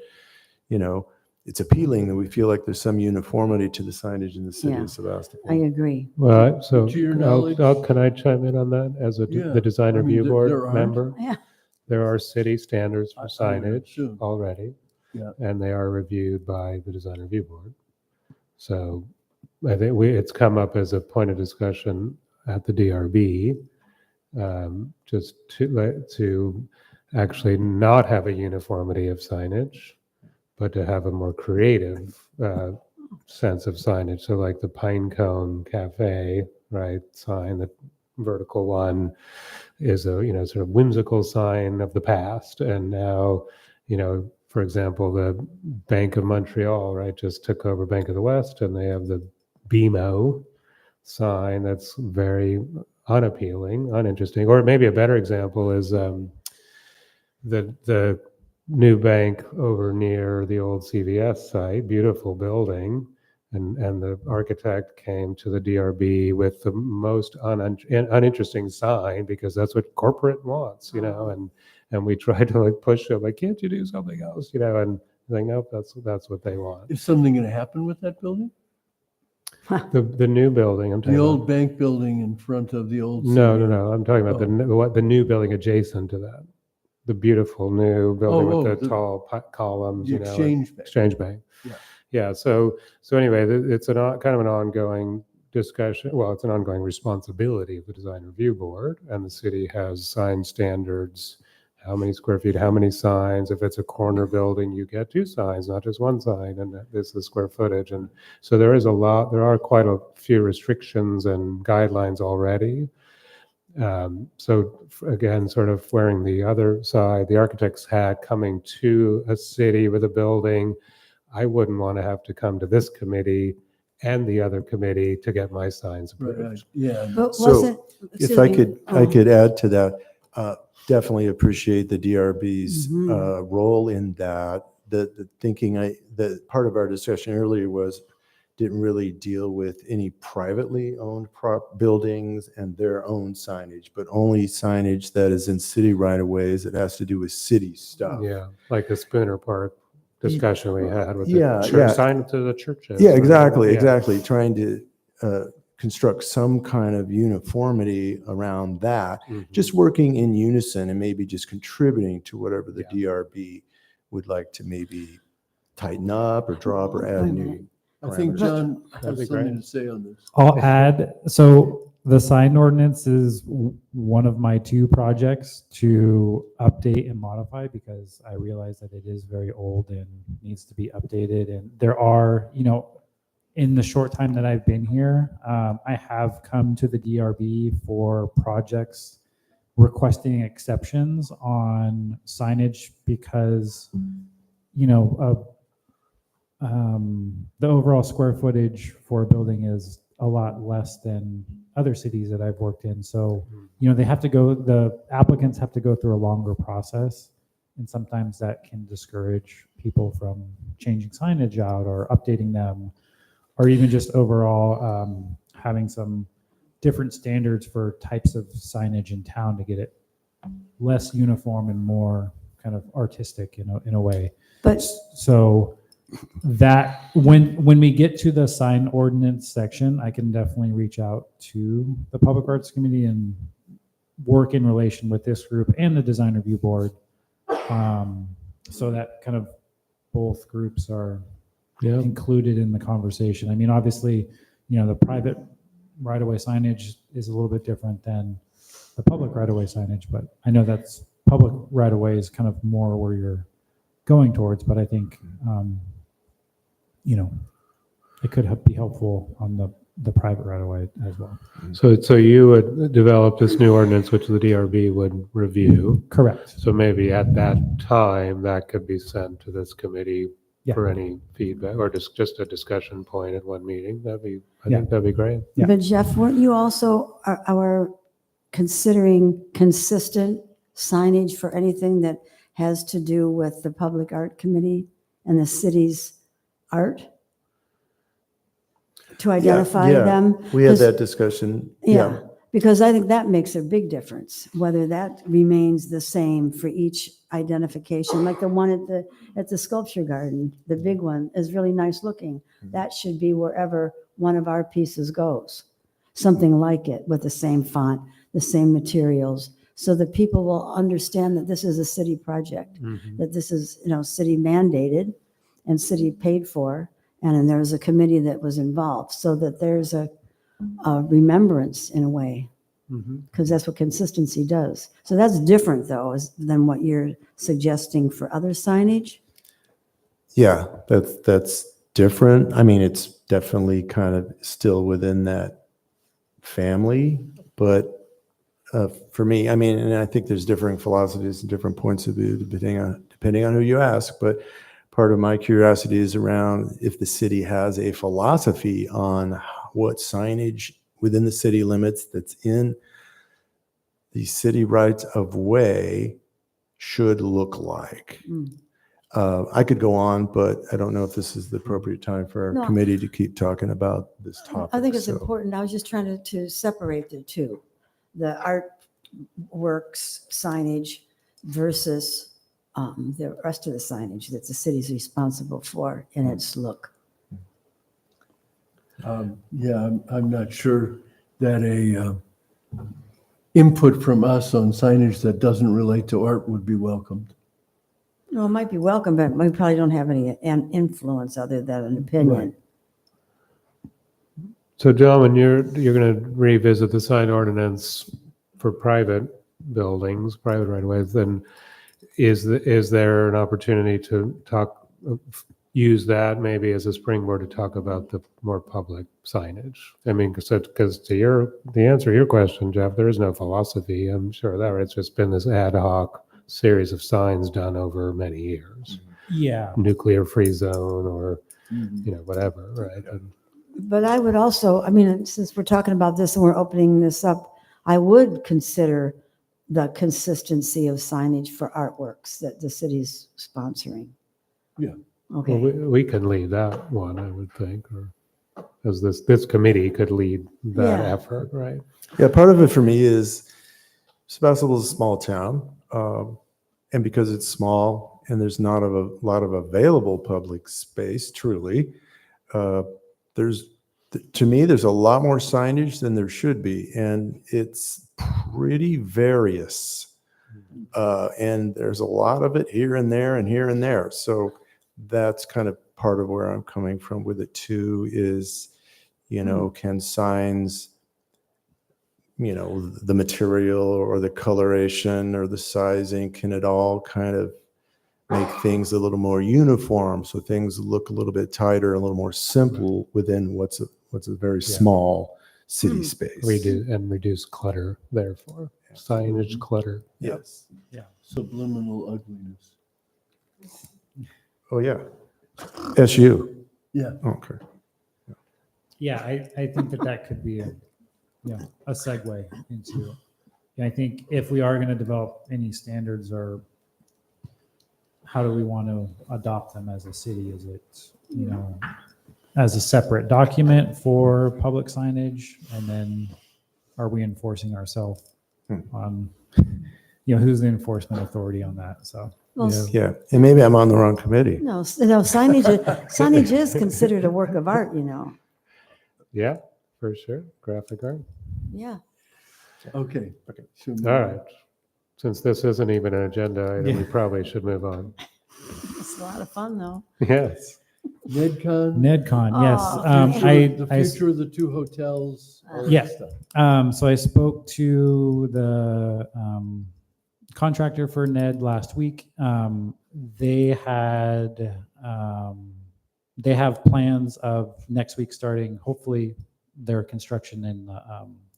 it's appealing that we feel like there's some uniformity to the signage in the city Yeah. of Sebastopol. I agree. Well, so To your knowledge- can I chime in on that as Yeah, the design I mean, review there board aren't. member? Yeah. There are city standards for I would signage assume. already. Yeah. And they are reviewed by the design review board. So I think it's come up as a point of discussion at the DRB, just to actually not have a uniformity of signage, but to have a more creative sense of signage. So like the Pine Cone Cafe, right, sign, the vertical one is a, sort of whimsical sign of the past. And now, for example, the Bank of Montreal, right, just took over Bank of the West, and they have the BMO sign that's very unappealing, uninteresting. Or maybe a better example is the new bank over near the old CVS site, beautiful building, and the architect came to the DRB with the most uninteresting sign because that's what corporate wants, and we tried to push them, can't you do something else, and like, nope, that's what they want. Is something going to happen with that building? The new building, I'm talking The about. old bank building in front of the old. No, city. I'm talking about the new building adjacent to that, the beautiful new building with the tall columns, The Exchange Bank. Exchange Bank. Yeah. So anyway, it's kind of an ongoing discussion. Well, it's an ongoing responsibility of the design review board, and the city has sign standards. How many square feet, how many signs? If it's a corner building, you get 2 signs, not just 1 sign, and this is the square footage. And so there are quite a few restrictions and guidelines already. So again, sort of wearing the other side, the architect's hat, coming to a city with a building, I wouldn't want to have to come to this committee and the other committee to get my signs approved. Right, yeah. But So, wasn't, If I excuse me. I could add to that, definitely appreciate the DRB's role in that. The thinking, the part of our discussion earlier didn't really deal with any privately owned buildings and their own signage, but only signage that is in city right of ways that has to do with city stuff. Yeah, like the Spooner Park discussion we had with Yeah, the yeah. sign to the churches. Yeah, exactly, Yeah. exactly. Trying to construct some kind of uniformity around that, Mhm. just working in unison and maybe just contributing to whatever the DRB would like to maybe tighten up or drop or add new. I think parameters. John That'd has be something great. to say on this. I'll add, so the sign ordinance is one of my 2 projects to update and modify because I realize that it is very old and needs to be updated. And there are, in the short time that I've been here, I have come to the DRB for projects requesting exceptions on signage because, the overall square footage for a building is a lot less than other cities that I've worked in. So, the applicants have to go through a longer process. And sometimes that can discourage people from changing signage out or updating them, or even just overall having some different standards for types of signage in town to get it less uniform and more kind of artistic in a way. But So that when we get to the sign ordinance section, I can definitely reach out to the Public Arts Committee and work in relation with this group and the Design Review Board, so that kind of both groups are included in the conversation. I mean, obviously, the private right-of-way signage is a little bit different than the public right-of-way signage, but I know that's public right-of-way is kind of more where you're going towards, but I think, it could be helpful on the private right-of-way as well. So you would develop this new ordinance, which the DRB would review. Correct. So maybe at that time, that could be sent to this committee Yeah. for any feedback, or just a discussion point at one meeting. I Yeah. think that'd be great. Yeah. But Jeff, weren't you also are considering consistent signage for anything that has to do with the Public Art Committee and the city's art? To identify yeah. them? We had 'Cause- that discussion. Yeah, because I think that makes a big difference, whether that remains the same for each identification, like the one at the sculpture garden, the big one is really nice looking. That should be wherever one of our pieces goes, something like it with the same font, the same materials, so that people will understand that this is a city project, that this is, city mandated and city paid for, and then there's a committee that was involved, so that there's a remembrance in a way, because that's what consistency does. So that's different, though, than what you're suggesting for other signage. Yeah, that's different. I mean, it's definitely kind of still within that family, but for me, I mean, and I think there's differing philosophies and different points of view depending on who you ask, but part of my curiosity is around if the city has a philosophy on what signage within the city limits that's in the city rights of way should look like. I could go on, but I don't know if this is the appropriate time for our No. committee to keep talking about this topic. I think it's so. important. I was just trying to separate the two, the artworks signage versus the rest of the signage that the city's responsible for in its look. Yeah, I'm not sure that a input from us on signage that doesn't relate to art would be welcomed. No, it might be welcome, but we probably don't have any influence other than an opinion. So John, when you're going to revisit the sign ordinance for private buildings, private right-of-ways, then is there an opportunity to use that maybe as a springboard to talk about the more public signage? I mean, because the answer to your question, Jeff, there is no philosophy. I'm sure of that, right? It's just been this ad hoc series of signs done over many years. Yeah. Nuclear free zone or, whatever, right? But I would also, I mean, since we're talking about this and we're opening this up, I would consider the consistency of signage for artworks that the city's sponsoring. Yeah. Okay. Well, we can lead that one, I would think, or as this committee could lead that Yeah. effort, right? Yeah, part of it for me is Sebastopol is a small town, and because it's small and there's not a lot of available public space, truly, to me, there's a lot more signage than there should be, and it's pretty various. And there's a lot of it here and there and here and there. So that's kind of part of where I'm coming from with it too, is, can signs, the material or the coloration or the sizing, can it all kind of make things a little more uniform, so things look a little bit tighter, a little more simple within what's a very small city space. Reduce clutter, therefore. Signage clutter. Yes. Yeah. Subliminal ugliness. Oh, yeah. SU. Yeah. Okay. Yeah, I think that could be a segue into, I think if we are going to develop any standards, or how do we want to adopt them as a city? Is it, as a separate document for public signage, and then are we enforcing ourselves Hmm. on, who's the enforcement authority on that? So, Well, Yeah, and maybe I'm on the wrong committee. no, signage is considered a work of art, Yeah, for sure. Graphic art. Yeah. Okay. Okay. Should we All move on? right. Since this isn't even an agenda item, we Yeah. probably should move on. It's a lot of fun, though. Yes. NEDCon? NEDCon, yes. Oh, The future of the two hotels, all Yeah. that stuff. So I spoke to the contractor for Ned last week. They have plans of next week starting, hopefully, their construction and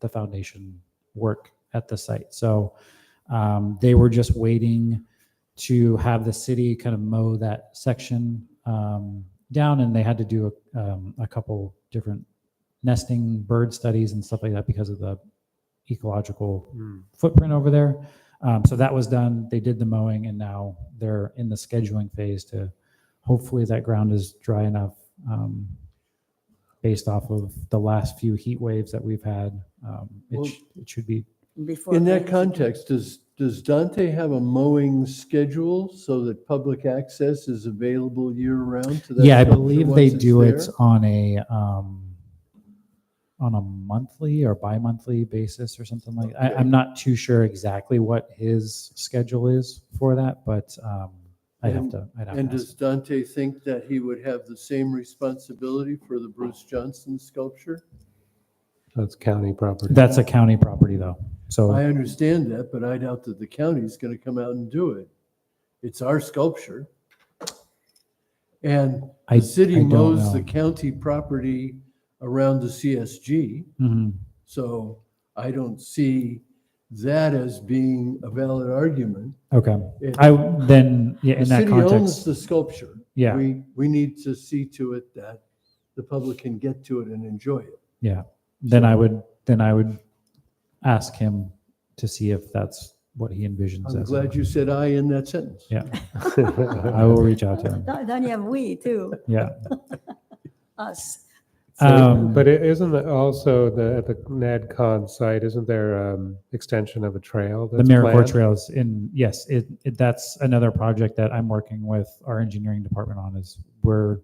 the foundation work at the site. So they were just waiting to have the city kind of mow that section down, and they had to do a couple different nesting bird studies and stuff like that because of the ecological footprint over there. So that was done. They did the mowing, and now they're in the scheduling phase to hopefully that ground is dry enough based off of the last few heat waves that we've had. Well, It should be. Before In that they- context, does Dante have a mowing schedule so that public access is available year round to that? Yeah, I sculpture believe once they it's do it there? on a monthly or bi-monthly basis or something like. I'm not too sure exactly what his schedule is for that, but I'd have to And ask. does Dante think that he would have the same responsibility for the Bruce Johnson sculpture? That's county property. That's a county property though. So I understand that, but I doubt that the county's going to come out and do it. It's our sculpture. And I the city don't mows the know. county property around the CSG. Mhm. So I don't see that as being a valid argument. Okay. It- In The that city owns context, the sculpture. Yeah. We need to see to it that the public can get to it and enjoy it. yeah. Then I would ask him to see if that's what he envisions. I'm as glad you said "I" in that sentence. Yeah. I will reach out to him. Then you have we too, Yeah. us. But isn't it also at the NADCon site, isn't there extension of a trail? The that's AmeriCorps planned? Trails yes, that's another project that I'm working with our engineering department on is we're,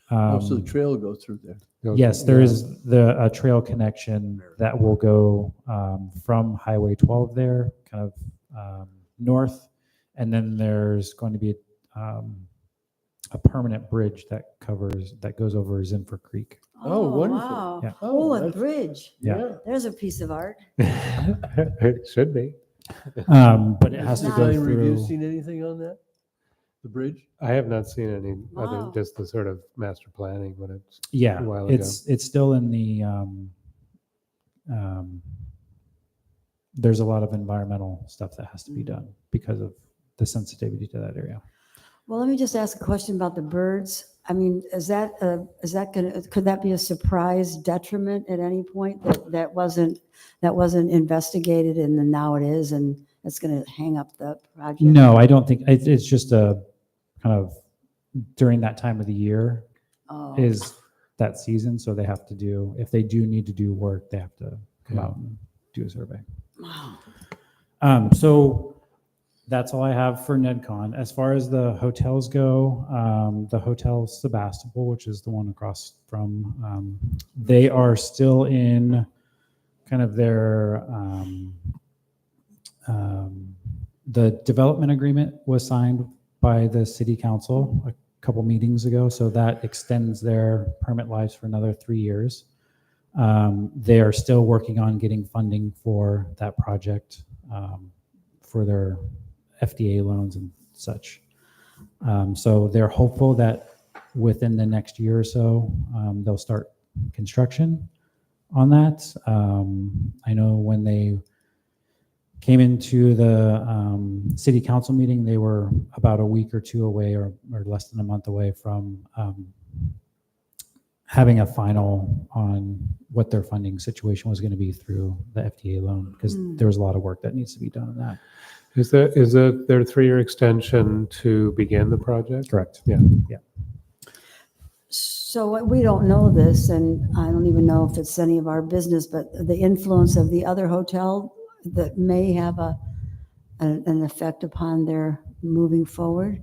Also, the trail will go through there. yes, there is a trail connection that will go from Highway 12 there, kind of north, and then there's going to be a permanent bridge that goes over Zinfer Creek. Oh, wonderful. Wow. Yeah. Oh, a that's- bridge. Yeah. There's a piece of art. It should be. But it has Has to go design review through. seen anything on that? The bridge? I have not seen any other, Wow. just the sort of master planning when it's Yeah, a while ago. it's still in the. There's a lot of environmental stuff that has to be done because of the sensitivity to that area. Well, let me just ask a question about the birds. I mean, is that could that be a surprise detriment at any point that wasn't investigated and then now it is and it's going to hang up the project? No, I don't think it's just a kind of during that time of the year Oh. is that season. So they have to do, if they do need to do work, they have to come out and do a survey. Wow. So that's all I have for NEDCon. As far as the hotels go, the Hotel Sebastopol, which is the one across from, they are still in kind of their, the development agreement was signed by the city council a couple meetings ago. So that extends their permit lives for another 3 years. They are still working on getting funding for that project, for their FDA loans and such. So they're hopeful that within the next year or so, they'll start construction on that. I know when they came into the city council meeting, they were about a week or two away or less than a month away from having a final on what their funding situation was going to be through the FDA loan, because there was a lot of work that needs to be done on that. Is there a 3-year extension to begin the project? Correct. Yeah. So So we don't know this, and I don't even know if it's any of our business, but the influence of the other hotel that may have an effect upon their moving forward?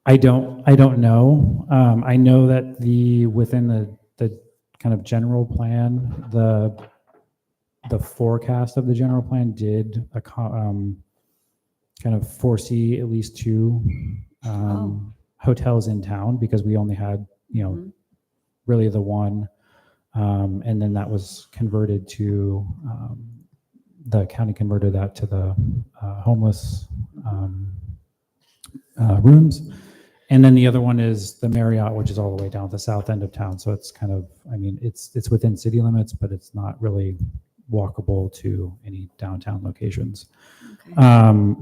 I don't know. I know that within the kind of general plan, the forecast of the general plan did kind of foresee at least two hotels in town, because we only had, Mhm. really the one. And then that was converted to, the county converted that to the homeless rooms. And then the other one is the Marriott, which is all the way down at the south end of town. So it's kind of, I mean, it's within city limits, but it's not really walkable to any downtown locations. Okay.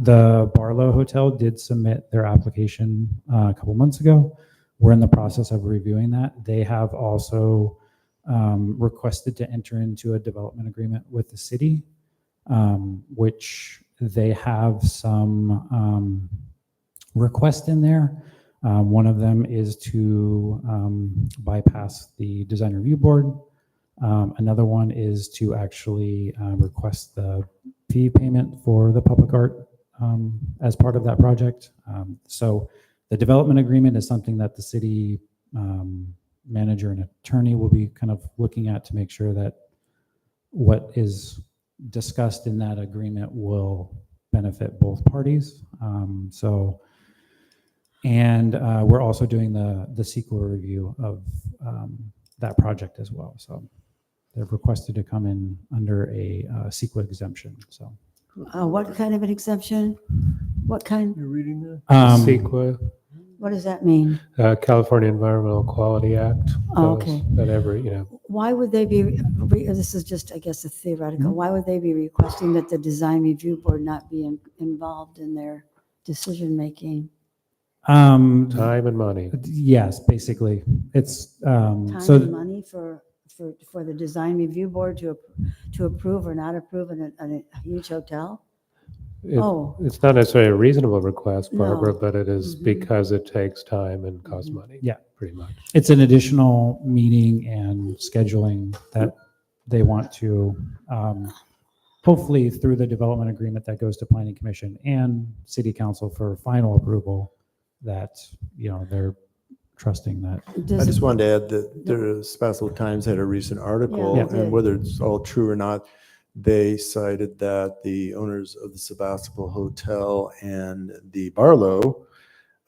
The Barlow Hotel did submit their application a couple months ago. We're in the process of reviewing that. They have also requested to enter into a development agreement with the city, which they have some requests in there. One of them is to bypass the design review board. Another one is to actually request the fee payment for the public art as part of that project. So the development agreement is something that the city manager and attorney will be kind of looking at to make sure that what is discussed in that agreement will benefit both parties. And we're also doing the CEQA review of that project as well. So they've requested to come in under a CEQA exemption. So What kind of an exemption? What kind? You're reading that? CEQA, What does that mean? California Environmental Quality Act. Oh, okay. That every, Why would they be, this is just, I guess, a theoretical, why would they be requesting that the design review board not be involved in their decision-making? time and money. Yes, basically, it's Time so and money for the design review board to approve or not approve a huge hotel? It's not necessarily a reasonable request, Barbara, No. but it is Mhm. because it takes time and costs money. Yeah. Pretty much. it's an additional meeting and scheduling that they want to, hopefully through the development agreement that goes to planning commission and city council for final approval, that, they're trusting that. I just wanted to add that the Sebastopol Times had a recent article, Yeah, they and did. whether it's all true or not, they cited that the owners of the Sebastopol Hotel and the Barlow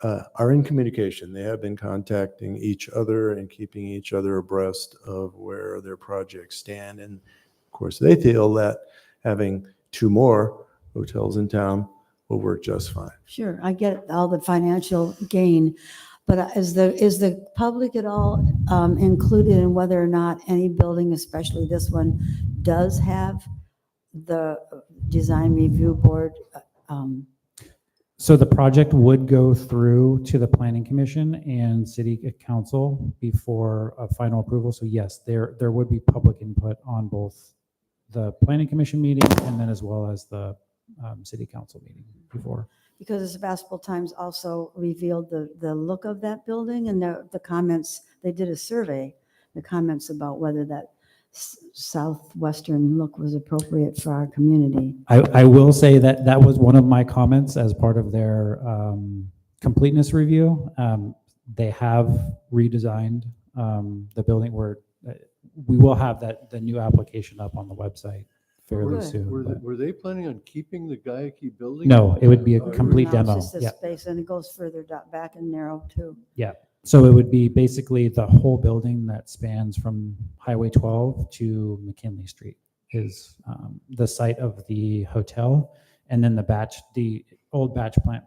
are in communication. They have been contacting each other and keeping each other abreast of where their projects stand. And of course, they feel that having two more hotels in town will work just fine. Sure, I get all the financial gain, but is the public at all included in whether or not any building, especially this one, does have the design review board? So the project would go through to the planning commission and city council before a final approval. So yes, there would be public input on both the planning commission meeting and then as well as the city council meeting before. Because the Sebastopol Times also revealed the look of that building and the comments, they did a survey, the comments about whether that southwestern look was appropriate for our community. I will say that that was one of my comments as part of their completeness review. They have redesigned the building where we will have the new application up on the website fairly Good. soon. but- Were they planning on keeping the Gaiaki building? No, it would be a Oh, complete Now it's demo. just this Yeah. space, and it goes further back and narrow too. So it would be basically the whole building that spans from Highway 12 to McKinley Street is the site of the hotel. And then the old batch plant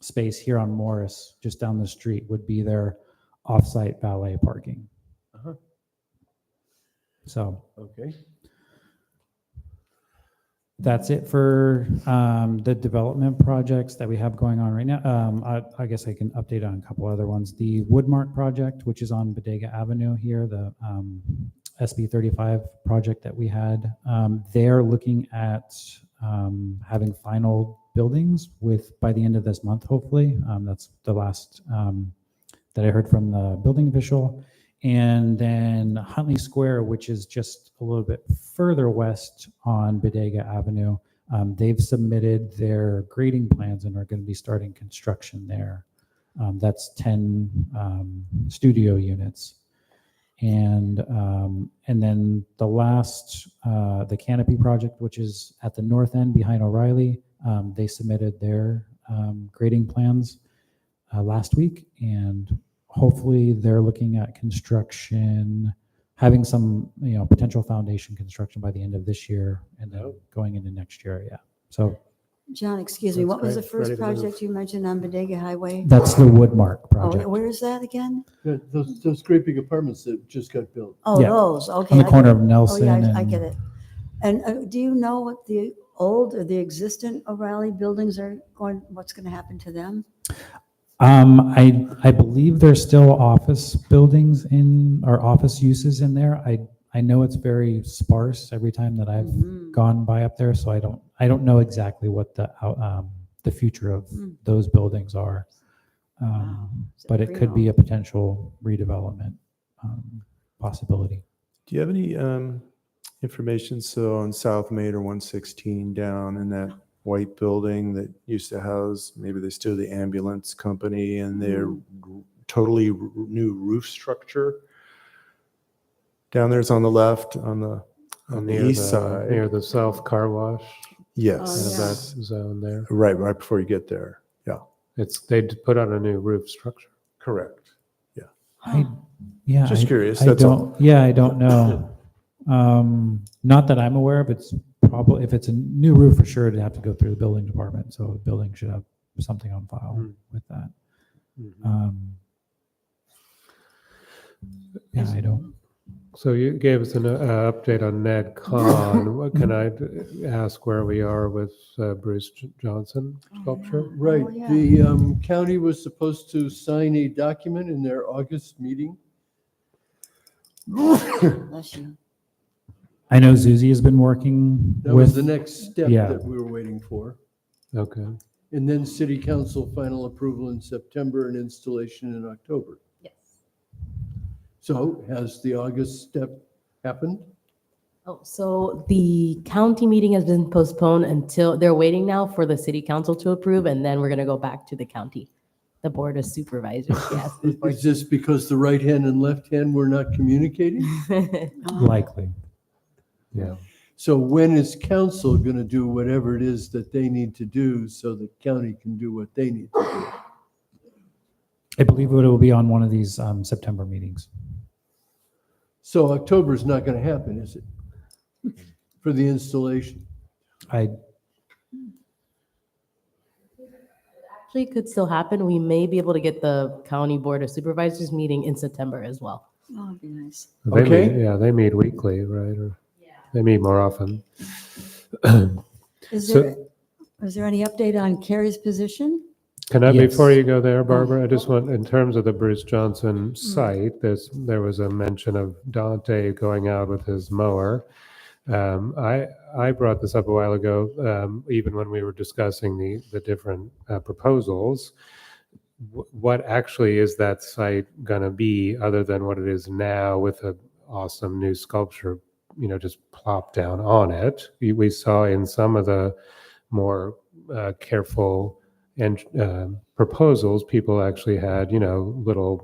space here on Morris, just down the street, would be their off-site valet parking. Uh-huh. So Okay. that's it for the development projects that we have going on right now. I guess I can update on a couple other ones. The Woodmark project, which is on Bodega Avenue here, the SB 35 project that we had, they're looking at having final buildings by the end of this month, hopefully. That's the last that I heard from the building official. And then Huntley Square, which is just a little bit further west on Bodega Avenue, they've submitted their grading plans and are going to be starting construction there. That's 10 studio units. And then the last, the Canopy project, which is at the north end behind O'Reilly, they submitted their grading plans last week, and hopefully they're looking at construction, having some potential foundation construction by the end of this year, and then going into next year. Yeah. So John, excuse me, That's what was the great. first Ready to move. project you mentioned on Bodega Highway? that's the Woodmark project Oh, where is that again? Those great big apartments that just got built. Oh, Yeah. those, okay. on the I corner get- of Nelson. Oh, yeah, I and- get it. And do you know what the old or the existing O'Reilly buildings are going, what's going to happen to them? I believe there's still office buildings or office uses in there. I know it's very sparse every time that I've Mhm. gone by up there, so I don't know exactly what the future of those buildings are. Wow. Is But it pretty could be a old? potential redevelopment possibility. Do you have any information, so on South Main or 116 down in that white building that used to house, maybe they still the ambulance company, and their totally new roof structure? Down there's on the left, on the near east side. near the South Car Wash, Yes. kind of yeah. that zone there. Right before you get there. Yeah, They put on a new roof structure. correct. Yeah, Just curious, I that's all. don't. Yeah, I don't know. Not that I'm aware of. It's probably, if it's a new roof, for sure, it'd have to go through the building department. So the building should have something on file with that. Yeah, I don't. So you gave us an update on Ned Con. What can I ask where we are with Bruce Johnson sculpture? Right, yeah. the county was supposed to sign a document in their August meeting. Bless you. I know Zuzi has been working That was with. the next step yeah. that we were waiting for. Okay. And then city council final approval in September and installation in October. Yes. So has the August step happened? Oh, so the county meeting has been postponed until, they're waiting now for the city council to approve, and then we're going to go back to the county, the board of supervisors. Yes. Is this because the right hand and left hand were not communicating? Likely. Yeah. So when is council going to do whatever it is that they need to do so the county can do what they need to do? I believe it will be on one of these September meetings. So October is not going to happen, is it? For the installation? I Actually, could still happen. We may be able to get the county board of supervisors meeting in September as well. Oh, that'd be nice. They Okay. they meet weekly, right? Or they meet more often. Is So- there any update on Carrie's position? Can I, Yes. before you go there, Barbara, I just want, in terms of the Bruce Johnson site, there was a mention of Dante going out with his mower. I brought this up a while ago, even when we were discussing the different proposals. What actually is that site going to be other than what it is now with an awesome new sculpture, just plopped down on it? We saw in some of the more careful and proposals, people actually had, little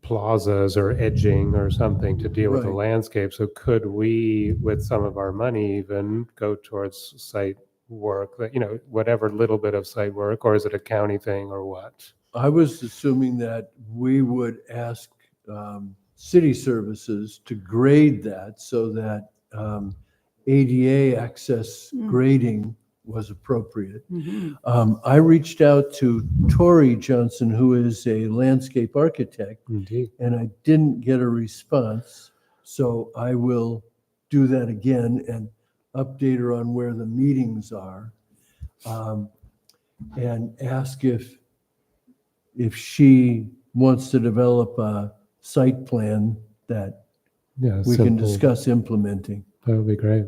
plazas or edging or something to deal with the Right. landscape. So could we, with some of our money, even go towards site work, whatever little bit of site work, or is it a county thing or what? I was assuming that we would ask city services to grade that so that ADA access grading was appropriate. I reached out to Tori Johnson, who is a landscape architect, Indeed. and I didn't get a response. So I will do that again and update her on where the meetings are, and ask if she wants to develop a site plan that Yeah, we can simple. discuss implementing. That would be great.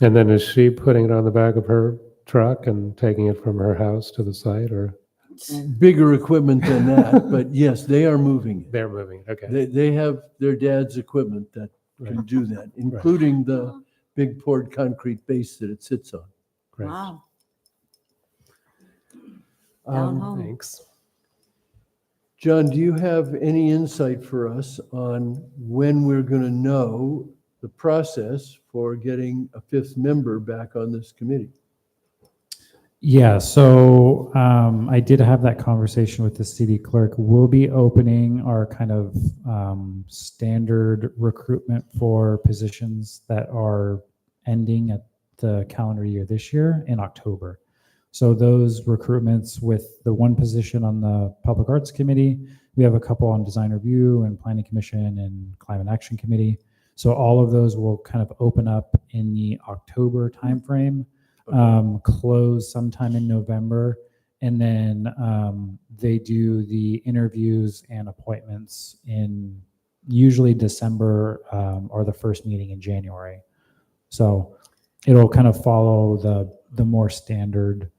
And then is she putting it on the back of her truck and taking it from her house to the site, or? bigger equipment than that, but yes, they are moving it. They're moving. Okay. They have their dad's equipment that can Right. do that, including the big poured concrete base that it sits on. Great. Wow. Down home. Thanks. John, do you have any insight for us on when we're going to know the process for getting a fifth member back on this committee? Yeah, so I did have that conversation with the city clerk. We'll be opening our kind of standard recruitment for positions that are ending at the calendar year this year in October. So those recruitments with the one position on the Public Arts Committee, we have a couple on Design Review and Planning Commission and Climate Action Committee. So all of those will kind of open up in the October timeframe, close sometime in November, and then they do the interviews and appointments in usually December or the first meeting in January. So it'll kind of follow the more standard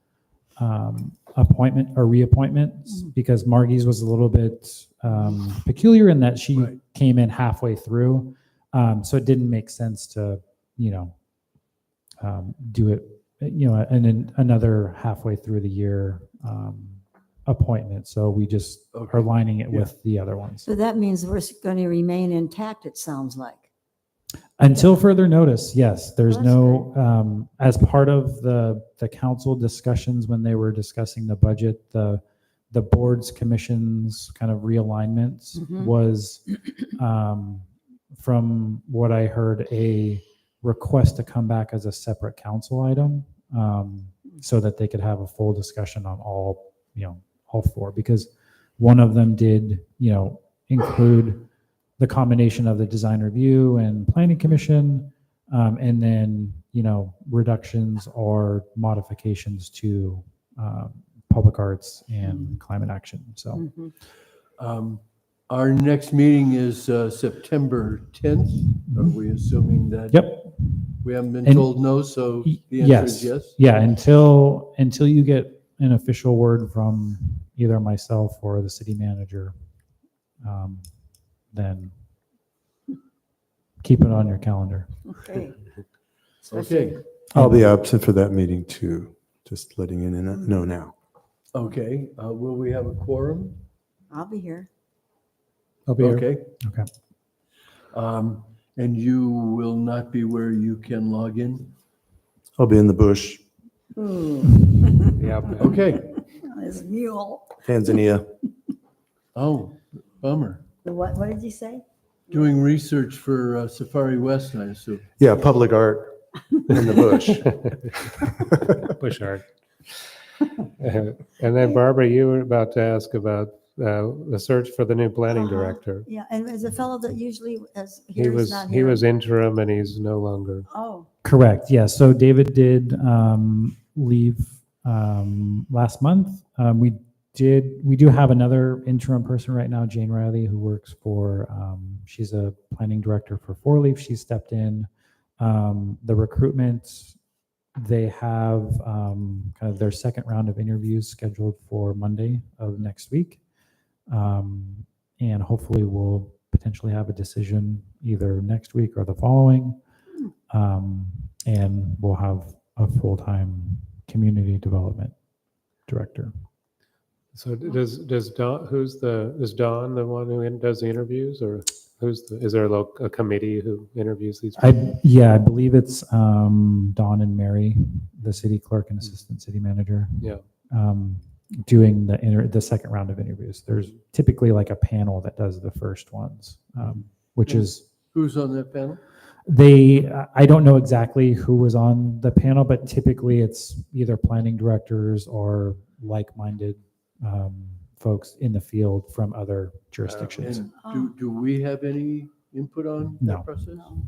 appointment or reappointments, because Margie's was a little bit peculiar in that she Right. came in halfway through. So it didn't make sense to, do it, and then another halfway through the year appointment. So we just Okay. are lining it Yeah. with the other ones. So that means we're going to remain intact, it sounds like. Until further notice, yes. There's That's no, as part of the council discussions when they were discussing the budget, the boards, commissions kind of realignments Mhm. was, from what I heard, a request to come back as a separate council item, so that they could have a full discussion on all four, because one of them did, include the combination of the design review and planning commission, and then, reductions or modifications to public arts and climate action. So Mhm. Our next meeting is September 10th. Are we assuming that? Yep. We haven't been And- told no, so the answer is yes? Yeah, until you get an official word from either myself or the city manager, then keep it on your calendar. Okay. Okay, I'll be absent for that meeting too, just letting you know now. okay. Will we have a quorum? I'll be here. I'll be here. Okay. Okay. And you will not be where you can log in? I'll be in the bush, Yeah. Okay. His mule. Tanzania. Oh, bummer. What did you say? Doing research for Safari West, I assume. Yeah, public art in the bush. Bush art. And then Barbara, you were about to ask about the search for the new planning Uh-huh. director. Yeah, and as a fellow that usually is He here, was is not he here. was interim and he's no longer. Oh, Correct. Yeah. So David did leave last month. We do have another interim person right now, Jane Riley, who works for. She's a planning director for Four Leaf. She stepped in. The recruitment, they have kind of their second round of interviews scheduled for Monday of next week, and hopefully we'll potentially have a decision either next week or the following. And we'll have a full-time community development director. So does Don, is Don the one who does the interviews, or is there a committee who interviews these people? I believe it's Dawn and Mary, the city clerk and assistant city manager. Yeah. Doing the second round of interviews. There's typically like a panel that does the first ones, which is Who's on that panel? I don't know exactly who was on the panel, but typically it's either planning directors or like-minded folks in the field from other jurisdictions. And do we have any input on No. that process? no,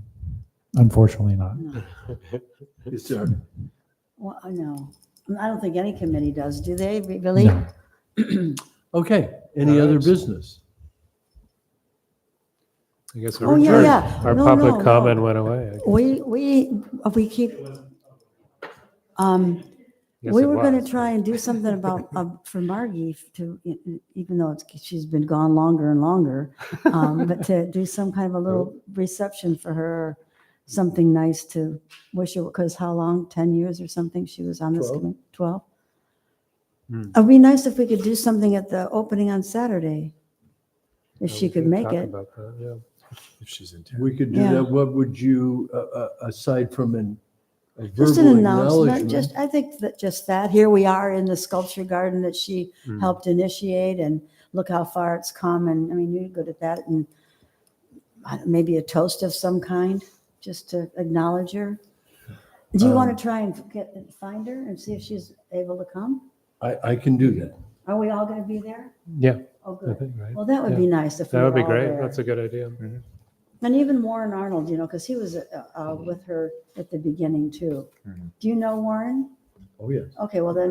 Unfortunately not. no. Is there? Well, no. I don't think any committee does, do they, really? No. Okay, any other business? I guess Oh, yeah. our No, public no, comment no. went away. We keep, Yes, We it were going was, to try but- and do something about, for Margie to, even though she's been gone longer and longer, but to do some kind of a little reception for her, something nice to wish her, because how long, 10 years or something she was on this 12. committee? 12? Hmm. It'd be nice if we could do something at the opening on Saturday, if Yeah, she we could can make talk it. about that, yeah. If she's in town. We could do Yeah. that. What would you, aside from a Just an verbal announcement, acknowledgement? I think just that, here we are in the sculpture garden that she Mm. helped initiate, and look how far it's come, and, I mean, you're good at that, and maybe a toast of some kind, just to acknowledge her. Do you want to try and find her and see if she's able to come? I can do that. Are we all going to be there? Yeah, Oh, I good. think, right. Well, that would be nice if we That were would be all great. there. That's a good idea. And even Warren Arnold, because he was with her at the beginning too. Do you know Warren? Oh, yes. Okay, well then,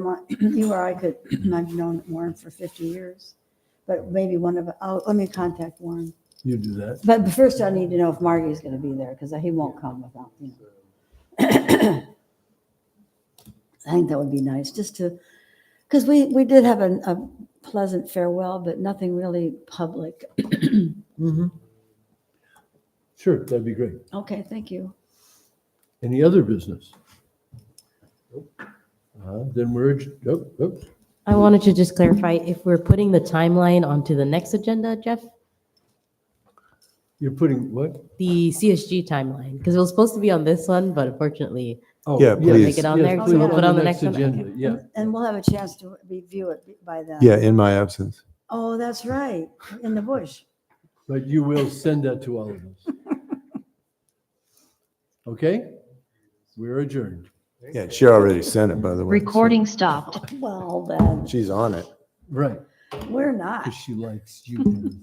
you or I could, I've known Warren for 50 years, but maybe let me contact Warren. You do that. But first I need to know if Margie's going to be there, because he won't come without, I think that would be nice, just to, because we did have a pleasant farewell, but nothing really public. Mhm. Sure, that'd be great. Okay, thank you. Any other business? Then we're, I wanted to just clarify, if we're putting the timeline onto the next agenda, Jeff, you're putting what? the CSG timeline, because it was supposed to be on this one, but unfortunately, Oh, Yeah, yes, please. Make it on yes, there, put so it we'll on put on the next one? agenda, yeah. And we'll have a chance to review it by then. Yeah, in my absence. Oh, that's right, in the bush. But you will send that to all of us. Okay? We're adjourned. Yeah, she already sent it, by the way. so Recording stopped. Well, then, She's on it. Right, we're not. because she likes you.